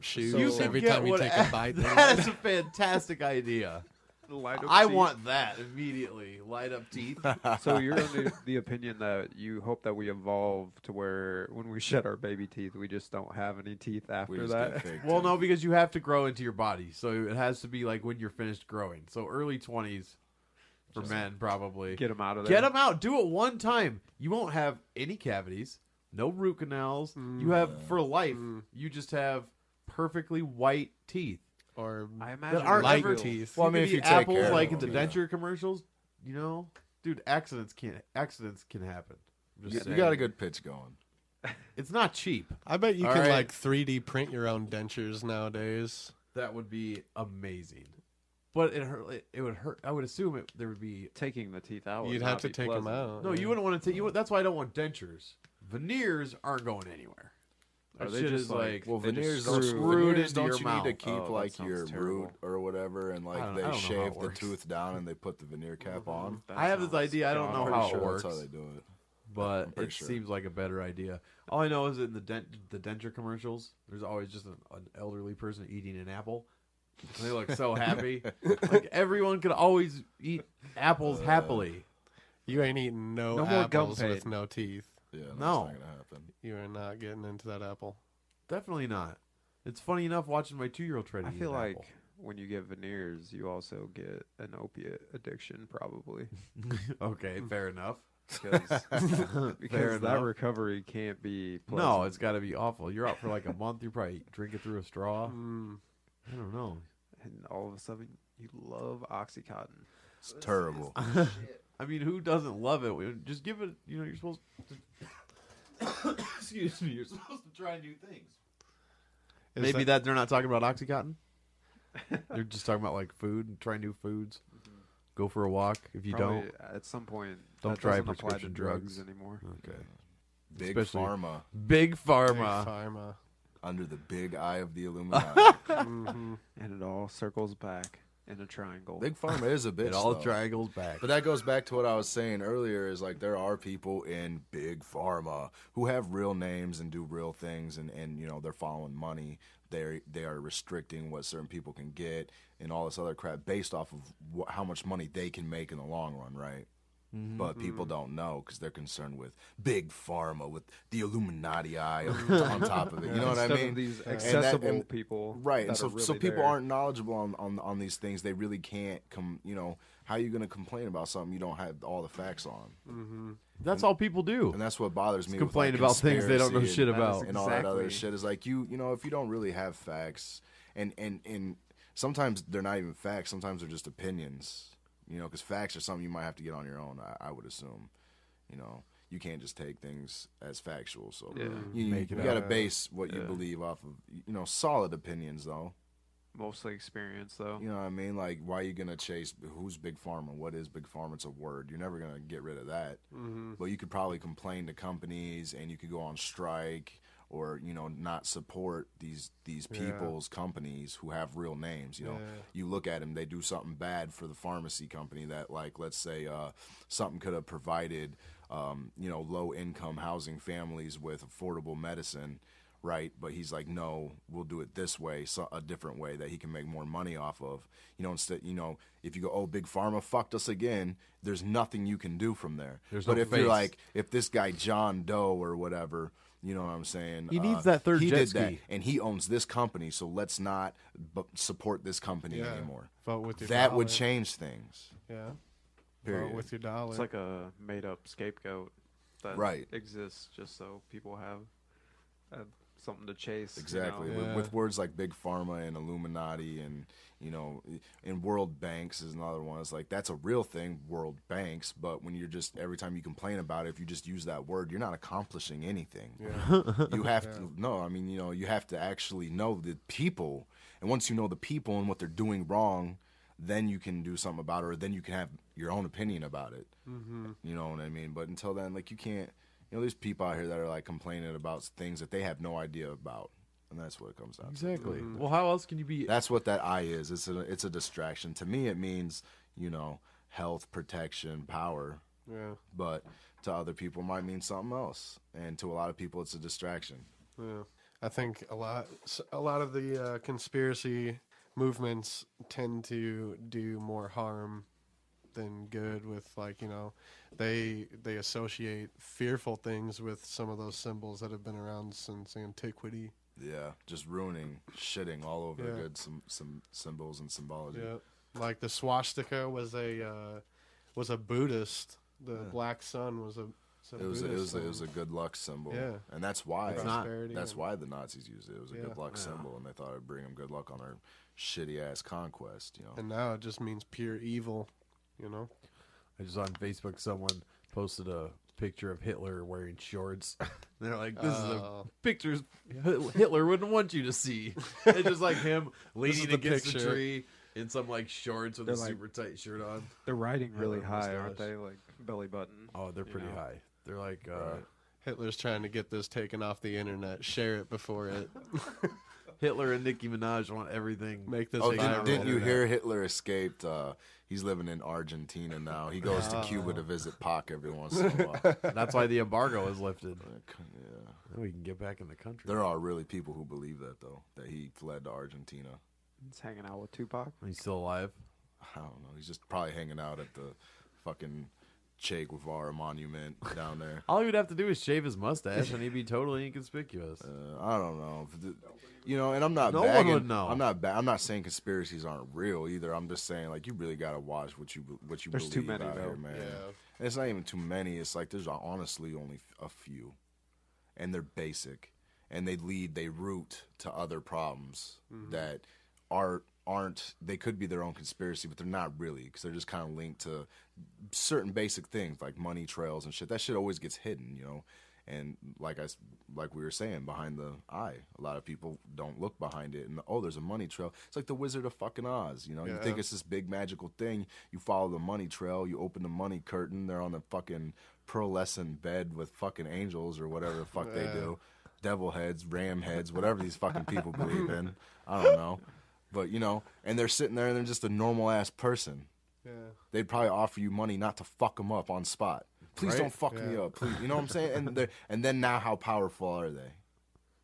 shoes? So- Every get time you what- take a bite, they That is a fantastic idea. Light up I teeth. want that immediately. Light up teeth. So you're under the opinion that you hope that we evolve to where when we shed our baby teeth, we just don't have any teeth We after just that. get fake Well, teeth. no, because you have to grow into your body, so it has to be like when you're finished growing. So early 20s for men, probably. Get them out of there. Get them out. Do it one time. You won't have any cavities, no root canals. You have for life. You just have perfectly white teeth or I imagine that aren't light ever teeth. Well, I mean, could if be you take apples care of like in the them, denture commercials, you know, dude, accidents can happen. I'm just You saying. got a good pitch going. It's not cheap. I bet you All can right. like 3D print your own dentures nowadays. That would be amazing. But it would hurt. I would assume there would be. taking the teeth out. would You'd not have to be take them pleasant. out. No, you wouldn't want to take. That's why I don't want dentures. Veneers aren't going anywhere. Are That they shit just is like- Well, They just veneers don't, screw it veneers into your don't you mouth. need to keep Oh, that like sounds your terrible. root or whatever, and I like don't they know how it shave the works. tooth down and they put the veneer cap on. That I have this sounds idea. I don't know god-awful. how Pretty it sure works. That's how they do it. but I'm pretty it sure. seems like a better idea. All I know is in the denture commercials, there's always just an elderly person eating an apple. And they look so happy. Like everyone could always eat apples happily. You ain't eating no No more gum apples pain. with no teeth. Yeah, that's No. not gonna happen. You are not getting into that apple. Definitely not. It's funny enough watching my 2-year-old try to I eat feel an like apple. when you get veneers, you also get an opiate addiction, probably. Okay, fair enough. Because Fair that enough. recovery can't be pleasant. No, it's got to be awful. You're out for like a month. You're probably drinking through a straw. Mm. I don't know. And all of a sudden, you love Oxycontin. It's terrible. I mean, who doesn't love it? Just give it. You know, you're supposed to. Excuse me. You're supposed to try new things. Is Maybe that they're not talking about OxyContin. They're just talking about like food and try new foods. Go for a walk. If you Probably at some point, don't that try doesn't apply to prescription drugs drugs. anymore. don't. Okay. Big Especially- pharma Big Pharma. Pharma. Pharma. under the big eye of the Illuminati. Mhm. And it all circles back in a triangle. Big pharma is a bitch. It all though. triangles back. But that goes back to what I was saying earlier is like there are people in big pharma who have real names and do real things and you know they're following money. They are restricting what certain people can get and all this other crap based off of how much money they can make in the long run, right? But people don't know because they're concerned with big pharma, with the Illuminati eye on top of it. You know what I Instead mean? of these And that- accessible and- people, Right, that and so are really so people there. aren't knowledgeable on these things. They really can't come. You know, how are you going to complain about something you don't have all the facts on? That's all people do. And that's what bothers me. Complain with, like, about things they don't know conspiracy shit and- about. and all that other Exactly. shit. Is like you know, if you don't really have facts, and sometimes they're not even facts. Sometimes they're just opinions. You know, because facts are something you might have to get on your own. I would assume. You know, you can't just take things as factual. So Yeah. you Make it got to up. base what you Yeah. believe off of solid opinions though. Mostly experience, though. You know what I mean? Like, why are you going to chase who's Big Pharma? What is Big Pharma? It's a word. You're never going to get rid of that. But you could probably complain to companies and you could go on strike or, not support these people's companies who have real names. You know, you look at them, they do something bad for the pharmacy company that, like, let's say something could have provided, low-income housing families with affordable medicine. Right, but he's like, no, we'll do it this way, so a different way that he can make more money off of. Instead, if you go, oh, Big Pharma fucked us again, there's nothing you can do from there. There's but no if face. you're like, if this guy John Doe or whatever, you know what I'm saying? He needs that third he jet did that, ski. and he owns this company, so let's not support this company Yeah. anymore. Vote with your That dollar. would change things. Yeah. Period. Vote with your dollar. It's like a made-up scapegoat that Right. exists just so people have something to chase. Exactly. Yeah. With words like Big Pharma and Illuminati and, and World Banks is another one. It's like, that's a real thing, World Banks. But when you're just, every time you complain about it, if you just use that word, you're not accomplishing anything. You have to, you have to actually know the people. And once you know the people and what they're doing wrong, then you can do something about it, or then you can have your own opinion about it. You know what I mean? But until then, like, you can't. There's people out here that are like complaining about things that they have no idea about. And that's what it comes down to. Exactly. Well, how else can you be? That's what that I is. It's a distraction. To me, it means, health, protection, power. Yeah. But to other people, it might mean something else. And to a lot of people, it's a distraction. Yeah. I think a lot of the conspiracy movements tend to do more harm than good with, like, they associate fearful things with some of those symbols that have been around since antiquity. Yeah, just shitting all over good some symbols and symbology. Yeah, like the swastika was a Buddhist. The black sun was a Buddhist. It was a good luck symbol. Yeah, and that's why that's why the Nazis used it. It was a good luck symbol, and they thought it'd bring them good luck on their shitty ass conquest. And now it just means pure evil. I just on Facebook, someone posted a picture of Hitler wearing shorts. They're like, this is a picture Hitler wouldn't want you to see. It's just like him leaning against the tree in some like shorts with a super tight shirt on. They're riding really high, aren't they? Like belly button. Oh, they're pretty high. They're like Hitler's trying to get this taken off the internet. Share it before it. Hitler and Nicki Minaj want everything. Make this. Didn't you hear Hitler escaped? He's living in Argentina now. He goes to Cuba to visit Pac every once in a while. That's why the embargo is lifted. Yeah. Then we can get back in the country. There are really people who believe that, though, that he fled to Argentina. He's hanging out with Tupac. He's still alive. I don't know. He's just probably hanging out at the fucking Che Guevara monument down there. All he would have to do is shave his mustache, and he'd be totally inconspicuous. I don't know. And I'm not. No bagging, one would know. I'm not saying conspiracies aren't real either. I'm just saying, like, you really gotta watch what you There's believe too many, out though. here, man. Yeah. And it's not even too many. It's like there's honestly only a few, and they're basic, and they root to other problems that aren't. They could be their own conspiracy, but they're not really, because they're just kind of linked to certain basic things like money trails and shit. That shit always gets hidden, And like we were saying, behind the eye, a lot of people don't look behind it. And there's a money trail. It's like the Wizard of fucking Oz. You think it's this big magical thing. You follow the money trail. You open the money curtain. They're on the fucking pearlescent bed with fucking angels or whatever the fuck they do, devil heads, ram heads, whatever these fucking people believe in. I don't know, but and they're sitting there and they're just a normal ass person. Yeah. They'd probably offer you money not to fuck them up on spot. Please don't fuck me up. Please, you know what I'm saying? And then now, how powerful are they?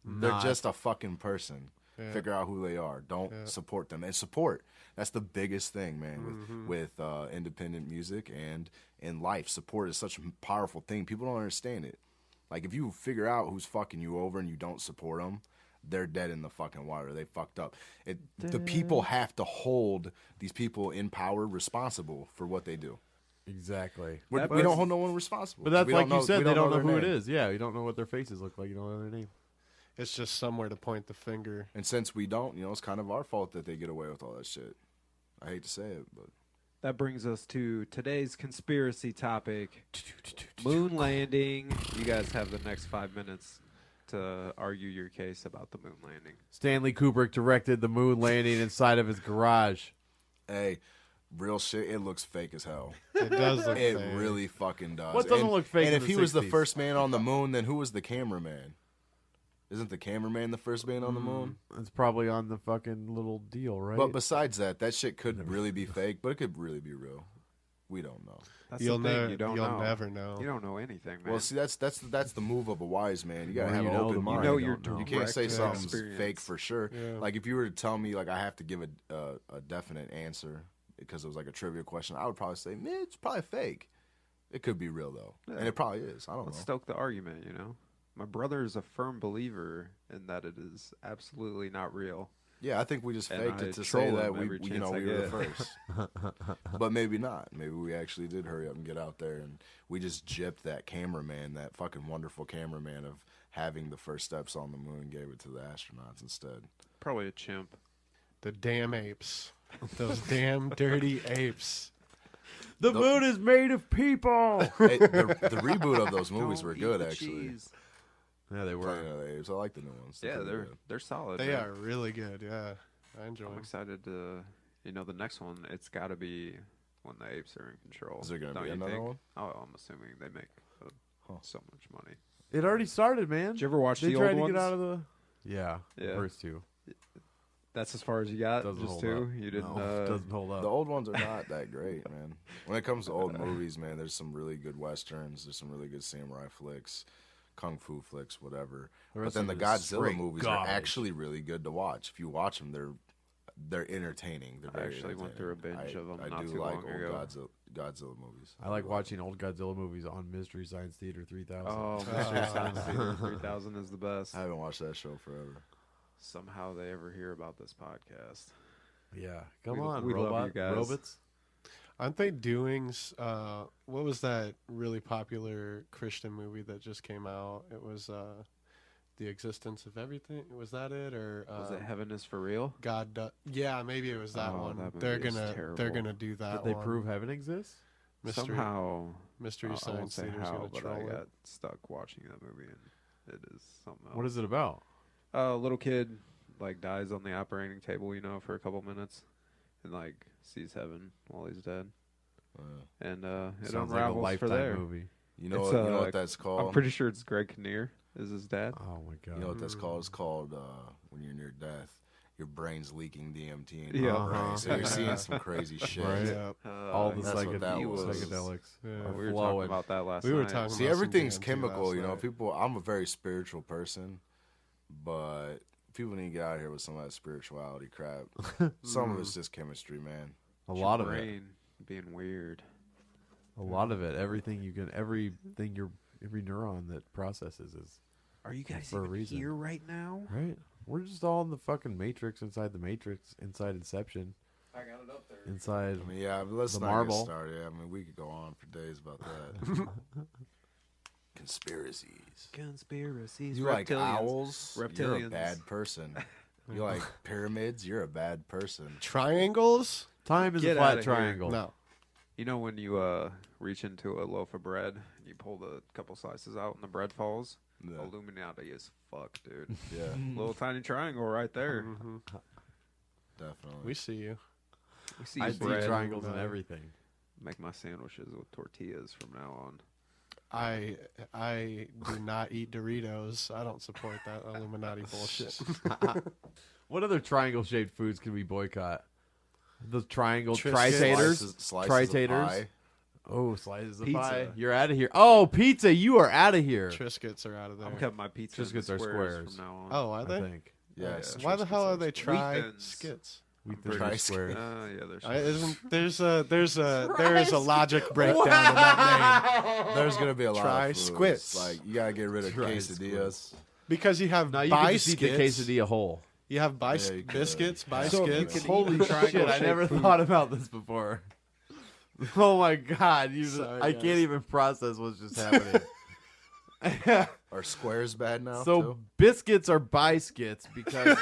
They're just a fucking person. Yeah. Figure out who they are. Don't support them. And support. That's the biggest thing, man, with independent music and in life. Support is such a powerful thing. People don't understand it. Like, if you figure out who's fucking you over and you don't support them, they're dead in the fucking water. They fucked up. The people have to hold these people in power responsible for what they do. Exactly. We don't hold no one responsible. But that's like you said, they don't know who it is. Yeah, you don't know what their faces look like. You don't know their name. It's just somewhere to point the finger. And since we don't, it's kind of our fault that they get away with all that shit. I hate to say it, but... That brings us to today's conspiracy topic, moon landing. You guys have the next 5 minutes to argue your case about the moon landing. Stanley Kubrick directed the moon landing inside of his garage. Hey, real shit, it looks fake as hell. It does look fake. It really fucking does. What doesn't look fake And in if the he was the 60s? first man on the moon, then who was the cameraman? Isn't the cameraman the first man on the moon? It's probably on the fucking little deal, right? But besides that shit could really be fake, but it could really be real. We don't know. That's You'll the thing. never, You don't you'll know. never know. You don't know anything, man. Well, see, that's the move of a wise man. You gotta have an the open more mind. you know you your don't know. You can't say direct something's experience. fake for sure. Yeah. Like, if you were to tell me, like, I have to give a definite answer because it was like a trivia question, I would probably say, man, it's probably fake. It could be real though, and it probably is. I don't Let's know. stoke the argument, My brother is a firm believer in that it is absolutely not real. Yeah, I think we just And faked I it to troll say him that every we chance I were the get. first. But maybe not. Maybe we actually did hurry up and get out there, and we just gypped that cameraman, that fucking wonderful cameraman of having the first steps on the moon, and gave it to the astronauts instead. Probably a chimp. The damn apes. Those damn dirty apes. the moon is made of people. Hey, the reboot of those movies were good, actually. Yeah, they were. Planet of the Apes. I like the new ones. Yeah, pretty they're good. solid. They man. are really good, yeah. I enjoy I'm them. excited to, the next one. It's got to be when the apes are in control. Is there gonna Don't be you another think? one? Oh, I'm assuming they make so much money. It already started, man. Did you ever watch They the tried old to ones? get out of the. Yeah, Yeah. first two. That's as far as you got. Doesn't Just hold two. up. You didn't. No, doesn't hold up. The old ones are not that great, man. When it comes to old movies, man, there's some really good westerns. There's some really good samurai flicks, kung fu flicks, whatever. But rest then the of it is Godzilla straight movies garbage. are actually really good to watch. If you watch them, they're entertaining. They're I very actually went through a binge of them I not do too like long old ago. Godzilla movies. I like watching old Godzilla movies on Mystery Science Theater 3000. Oh, Mystery Science Theater 3000 is the best. I haven't watched that show forever. Somehow they ever hear about this podcast. Yeah, come We- on, we love robot, you guys. robots. Aren't they doing? What was that really popular Christian movie that just came out? It was The Existence of Everything. Was that it, or Was it Heaven is for Real? God? Yeah, maybe it was that Oh, one. that They're movie is they're terrible. gonna do that. Did they one. prove heaven exists? Mystery, Somehow, Mystery I won't Science say Theater's how, gonna but I troll got it. stuck watching that movie, and it is something else. What is it about? A little kid dies on the operating table, for a couple minutes, and sees heaven while he's dead, and it Sounds like a unravels lifetime for there. movie. You know, It's, what, you know what that's called? I'm pretty sure it's Greg Kinnear is his dad. Oh my god! You know what that's called? It's called when you're near death, your brain's leaking DMT into Yeah. your brain. So you're seeing some crazy shit. Right. Yeah. All the That's what that was. psychedelics. Yeah. are We were talking flowing. about that last We were night. talking See, about some everything's DMT chemical, last night. People, I'm a very spiritual person, but people need to get out of here with some of that spirituality crap. Some of it's just chemistry, man. A Your lot of it. brain being weird. A lot of it. Everything every neuron that processes is Are you guys For a even reason. here right now? right. We're just all in the fucking matrix inside the matrix, inside Inception, I got it up there. inside. I mean, yeah, but let's The not marble. get started. I mean, we could go on for days about that. Conspiracies. Conspiracies. You reptilians. like owls? You're a Reptilians. bad person. You like pyramids? You're a bad person. Triangles? Time is Get a flat outta here. triangle. No. You know when you reach into a loaf of bread and you pull the couple slices out and the bread falls? Yeah. Illuminati as fuck, dude. Yeah, Little tiny triangle right there. definitely. We see you. We see I your see bread. triangles and everything. Make my sandwiches with tortillas from now on. I do not eat Doritos. I don't support that Illuminati bullshit. What other triangle-shaped foods can we boycott? The triangle Triscuits. tritators. Slices of Tritators. pie. Oh, slices of Pizza. pie. You're out of here. Oh, pizza. You are out of here. Triscuits are out of there. I'm cutting my pizza Triscuits into are squares squares. from now on. Oh, are I they? think. Yeah. Yeah. Why the hell are they Wheat try thins. skits? We pretty think sure. squares. Yeah, there's There is a logic breakdown in that There's gonna be a lot Try of foods. squits. Like you gotta get rid of Try quesadillas. name because you have No, you can just eat the biscuits. quesadilla whole. You have Yeah, you could. biscuits, So if you biscuits. could Holy eat triangle shit! I shaped never food. thought about this before. Oh my god! Sorry, I guys. can't even process what's just happening. Are squares bad now? So too? biscuits are biscuits because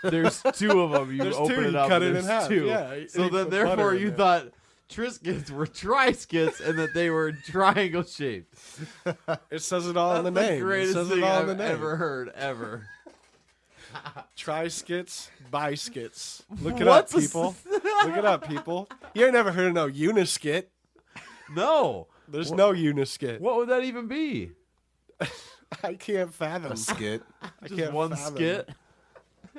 there's two of them. You There's open two, it you up, cut and it in there's half. two. Yeah, and so you then, put therefore, butter in you there. thought Triscuits were tri-skits and that they were triangle shaped. It says it all That's in the name. It greatest says thing it all I've in the name. ever heard, ever. Try skits, biskits. Look it What's up, a people. Look it up, people. You ain't never heard of no uniskit. No. There's no uniskit. What would that even be? I can't fathom. a skit. I Just can't one fathom. skit?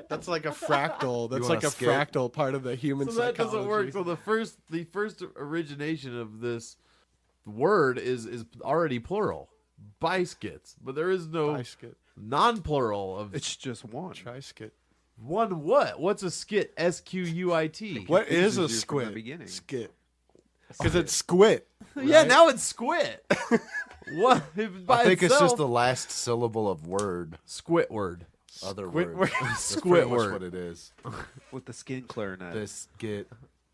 That's like a fractal. That's want like a a skit? fractal part of the human So that psychology. doesn't work. So the first origination of this word is already plural. Biskits. But there is no Biskit. non-plural of It's just one. Try skit. one what? What's a skit? S-Q-U-I-T. What is a confuses you from the squid? beginning. Skit. Because it's squid. Yeah, right? now it's squit. What? By I think it's itself? just the last syllable of word. Squidward. Other Squidward. words. That's pretty much Squidward. what it is. With the skin clarinet. This skit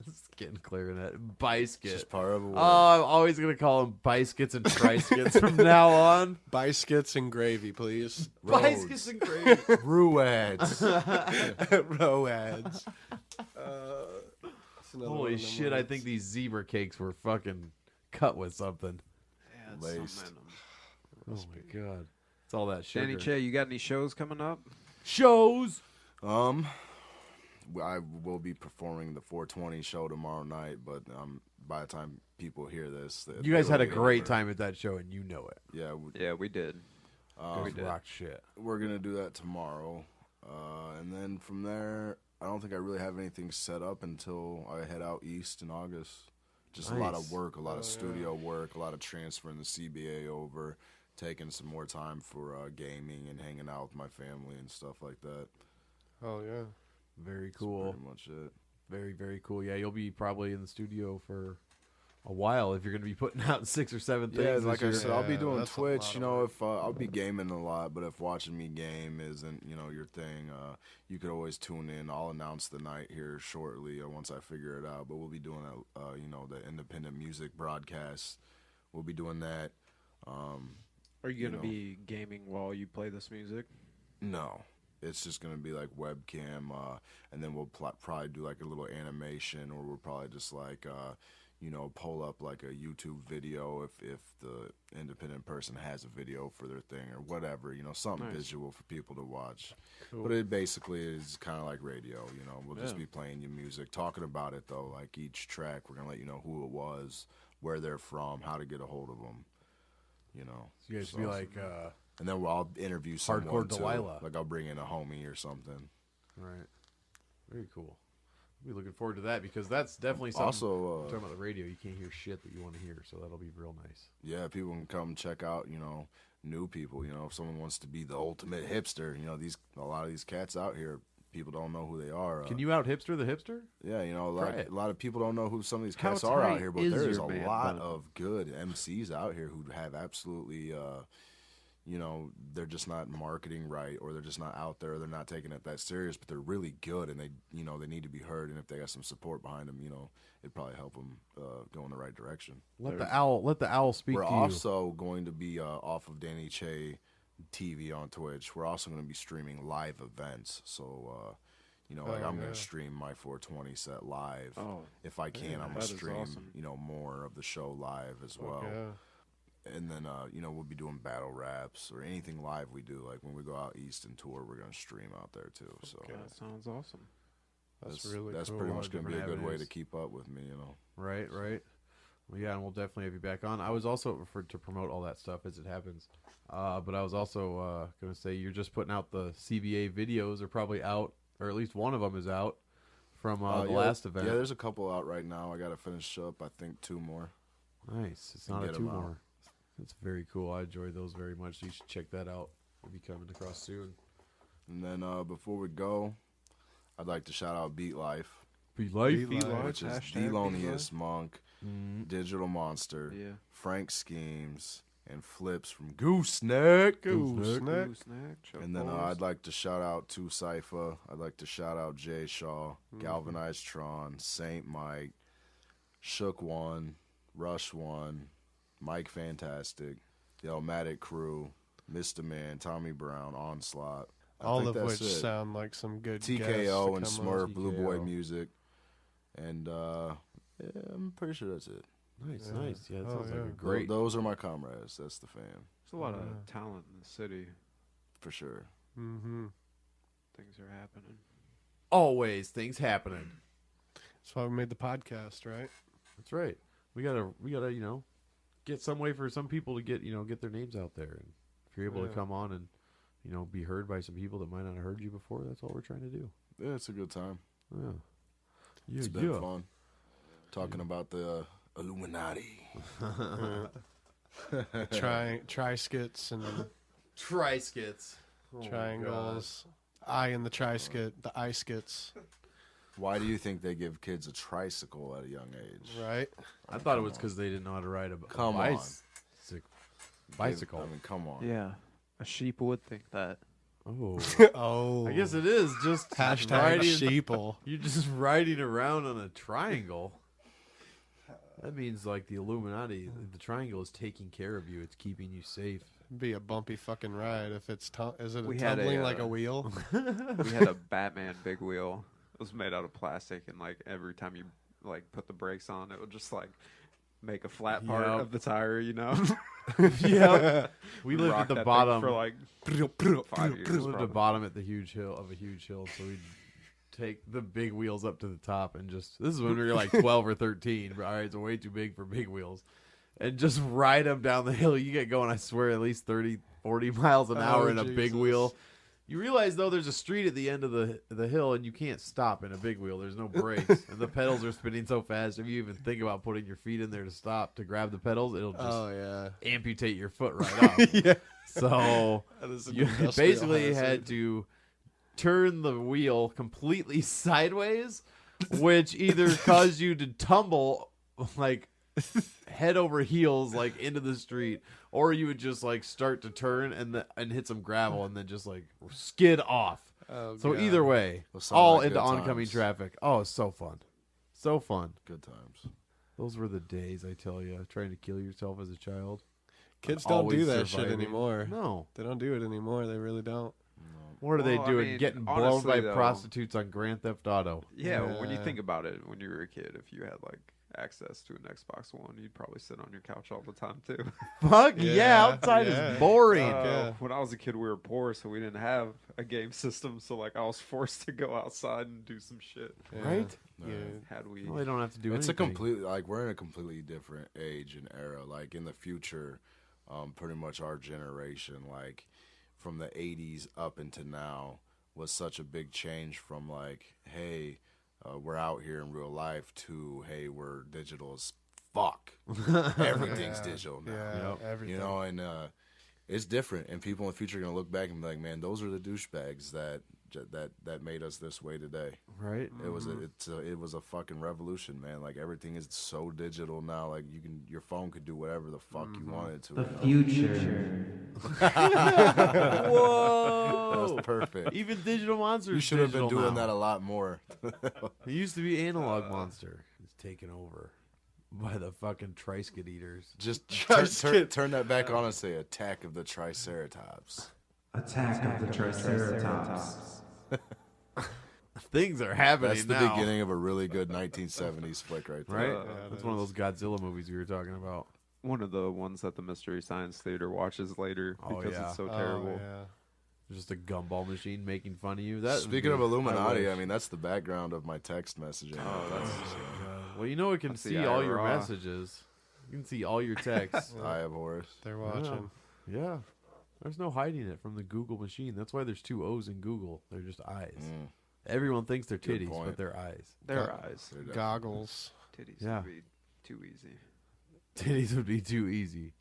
It's getting clear in that. Biskit. just part of a word. Oh, I'm always going to call them biskits and triskits from now on. Biskits and gravy, please. Biskits and gravy. Ruads. Roads. That's another one Holy of them shit, I words. think these zebra cakes were fucking cut with something. Yeah, it's Laced. something in 'em. Oh my god. It's all that sugar. Danny Che, you got any shows coming up? Shows! I will be performing the 420 show tomorrow night, but by the time people hear this, You guys had a it'll be great over. time at that show, and you know it. Yeah, Yeah, we did. Just rock shit. We're gonna do that tomorrow, and then from there, I don't think I really have anything set up until I head out east in August. Just a lot of work, a lot of studio work, a lot of transferring the CBA over, taking some more time for gaming and hanging out with my family and stuff like that. Oh yeah, Very cool. That's pretty much it. Very, very cool. Yeah, you'll be probably in the studio for a while if you're going to be putting out 6 or 7 things. Yeah, this like I year. said, I'll be Yeah, doing that's a Twitch. lot You of know, work. if I'll be gaming a lot, but if watching me game isn't, your thing, you could always tune in. I'll announce the night here shortly once I figure it out. But we'll be doing the independent music broadcast. We'll be doing that. Are you going to be gaming while you play this music? No, it's just gonna be like webcam, and then we'll probably do like a little animation, or we'll probably just like pull up like a YouTube video if the independent person has a video for their thing or whatever, something visual for people to watch. But it basically is kind of like radio, we'll just be playing your music, talking about it though, like each track we're gonna let you know who it was, where they're from, how to get a hold of them, So you guys be like, and then I'll interview someone Hardcore too. Delilah. Like I'll bring in a homie or something. right. Very cool. We'll be looking forward to that because that's definitely something. Also, talking about the radio, you can't hear shit that you want to hear, so that'll be real nice. yeah, people can come check out, new people. If someone wants to be the ultimate hipster, a lot of these cats out here, people don't know who they are. Can you out hipster the hipster? Yeah, a Try it. lot of people don't know who some of these How cats are out tight here, but is there is your a man lot bun? of good MCs out here who have absolutely, they're just not marketing right, or they're just not out there, they're not taking it that serious, but they're really good, and they need to be heard, and if they got some support behind them, it'd probably help them go in the right direction. Let the owl speak We're to you. also going to be off of Danny Che TV on Twitch. We're also going to be streaming live events, so I'm going to stream my 420 set live. If I can, I'm going that to is stream awesome. more of the show live as well. And then, we'll be doing battle raps or anything live we do. Like when we go out east and tour, we're going to stream out there too. So That sounds awesome. that's really that's cool. pretty much going to be a different good way to avenues. keep up with me, Right. Well, yeah, and we'll definitely have you back on. I was also referred to promote all that stuff as it happens. But I was also going to say you're just putting out the CBA videos are probably out, or at least one of them is out from the last event. Yeah, there's a couple out right now. I got to finish up, I think, 2 more. Nice. It's And not a get 2 'em out. more. That's very cool. I enjoyed those very much. You should check that out. We'll be coming across soon. And then before we go, I'd like to shout out Beat Life, Be life. Be life. which is Hashtag the Beat Lonious Life. Monk, Digital Monster, Yeah. Frank Schemes, and Flips from Gooseneck. Gooseneck. Snack. And then I'd like to shout out to Cypher. I'd like to shout out Jay Shaw, Galvanized Tron, Saint Mike, Shook One, Rush One, Mike Fantastic, the Elmatic Crew, Mr. Man, Tommy Brown, Onslaught. I All think of that's which it. sound like some good guests to TKO and come on. Smurf, Blue Boy TKO. Music. And yeah, I'm pretty sure that's it. Nice, Yeah. nice. Yeah, that Oh, sounds like yeah. a great. Those are my comrades. That's the fam, There's a lot of talent in the city. for sure. Mm-hmm. Things are happening. Always things happening. That's why we made the podcast, right? That's right. We gotta, get some way for some people to get their names out there. And if you're able to Yeah. come on and, be heard by some people that might not have heard you before, that's all we're trying to do. Yeah, it's a good time. Yeah. Yeah, It's been fun talking about the Illuminati. Try skits and Tri-skits. triangles. I in the tri skit, the eye skits, Why do you think they give kids a tricycle at a young age? right? I thought it was because they didn't know how to ride a Come on. bicycle. I mean, come on. Yeah. A sheep would think that. Oh, Oh, I guess it is just hashtag riding. sheeple. You're just riding around on a triangle. That means like the Illuminati, the triangle is taking care of you. It's keeping you safe. Be a bumpy fucking ride if it's is it We had a, tumbling like a wheel? We had a Batman big wheel. It was made out of plastic, and like every time you like put the brakes on, it would just like make a flat part Yep. of the tire. Yeah, we lived Rock at the that thing bottom. for like 5 years. we lived at the probably. bottom at the huge hill, so we'd take the big wheels up to the top and just. This is when we were like 12 or 13. But all right, it's way too big for big wheels. and just ride them down the hill. You get going, I swear, at least 30, 40 miles an hour in a big Jesus. wheel. You realize, though, there's a street at the end of the hill, and you can't stop in a big wheel. There's no brakes, and the pedals are spinning so fast. If you even think about putting your feet in there to stop, to grab the pedals, it'll just amputate your foot right off. Yeah. So That is an you industrial basically hazard. had to turn the wheel completely sideways, which either caused you to tumble like head over heels like into the street, or you would just like start to turn and hit some gravel and then just like skid off. Oh, So God. either way, Those sound all like into good oncoming times. traffic. Oh, it's so fun. So fun. Good times. Those were the days, I tell you, trying to kill yourself as a child. Kids but don't do always that shit surviving. anymore. No. They don't do it anymore. They really don't. What are they Well, I doing? mean, Getting blown honestly, by though- prostitutes on Grand Theft Auto. Yeah, when you Yeah. think about it, when you were a kid, if you had like access to an Xbox One, you'd probably sit on your couch all the time too. Fuck yeah, Yeah, outside yeah. is boring. Yeah. When I was a kid, we were poor, so we didn't have a game system. So like, I was forced to go outside and do some shit. Yeah. Right? Yeah. Had we? Well, they don't have to do It's anything. a completely like we're in a completely different age and era. Like in the future, pretty much our generation, like from the '80s up into now, was such a big change from like, hey, we're out here in real life to hey, we're digital as fuck. Everything's Yeah. digital now. Yeah, Yep. everything. You know, and it's different. And people in the future are gonna look back and be like, man, those are the douchebags that made us this way today. Right? It was a fucking revolution, man. Like everything is so digital now. Like your phone could do whatever the fuck you wanted to. The you know? future. Whoa! That was perfect. Even Digital Monster You is should have been digital doing now. that a lot more. It used to be Analog Monster. It's taken over by the fucking Triskid Eaters. Just Triceratops. turn that back on and say Attack of the Triceratops. Attack of the Triceratops. Things are happening That's the now. beginning of a really good 1970s flick right there. Right? Yeah, That's one of those Godzilla movies we were talking about. One of the ones that the Mystery Science Theater watches later Oh, because yeah. it's so Oh, terrible. yeah. Just a gumball machine making fun of you. That would Speaking be- of Illuminati, wish. I mean, that's the background of my text messaging. Oh, that's Well, you know it can That's the see all your IRA. messages. You can see all your texts. I have Horus. They're watching. Yeah. There's no hiding it from the Google machine. That's why there's two O's in Google. They're just eyes. Mm. Everyone thinks they're Good titties, point. but they're eyes. their Got- eyes. They're definitely- Goggles. Titties Yeah. would be too easy. Titties would be too easy.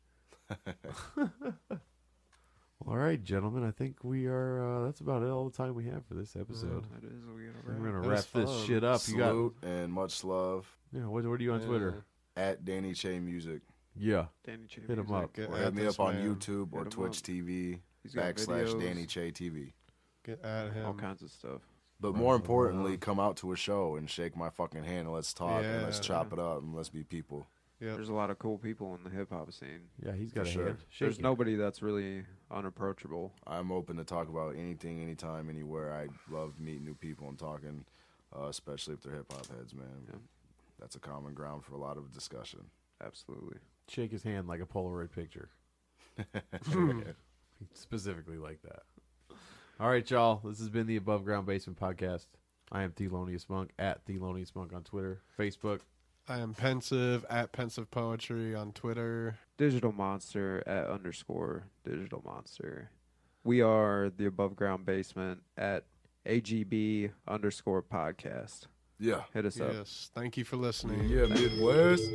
All right, gentlemen. I think we are. That's about all the time we have for this episode. That is we gotta We're wrap. gonna That wrap was this fun. shit up. You got Salute and much love yeah. What are you on Twitter? at Danny Che Music. Yeah, Danny Che hit him music. up. Get Or at hit me this up on man. YouTube or Hit 'em Twitch up. TV He's got / videos, Danny Che TV. Get at him. all kinds of stuff. But more importantly, come out to a show and shake my fucking hand and let's talk and let's Yeah. chop it up and let's be people. Yep. There's a lot of cool people in the hip hop scene. Yeah, he's got For a sure. hand. There's Shake it. nobody that's really unapproachable. I'm open to talk about anything, anytime, anywhere. I love meeting new people and talking, especially if they're hip hop heads, man. Yeah. That's a common ground for a lot of discussion. Absolutely. Shake his hand like a Polaroid picture. Specifically like that. All right, y'all. This has been the Above Ground Basement Podcast. I am the Lonious Monk at the Lonious Monk on Twitter, Facebook. I am Pensive at Pensive Poetry on Twitter. Digital Monster at _ Digital Monster. We are the Above Ground Basement at AGB _ podcast. Yeah. Hit us up. Yes. Thank you for listening. Yeah, Midwest.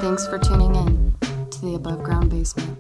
Thanks for tuning in to the Above Ground Basement.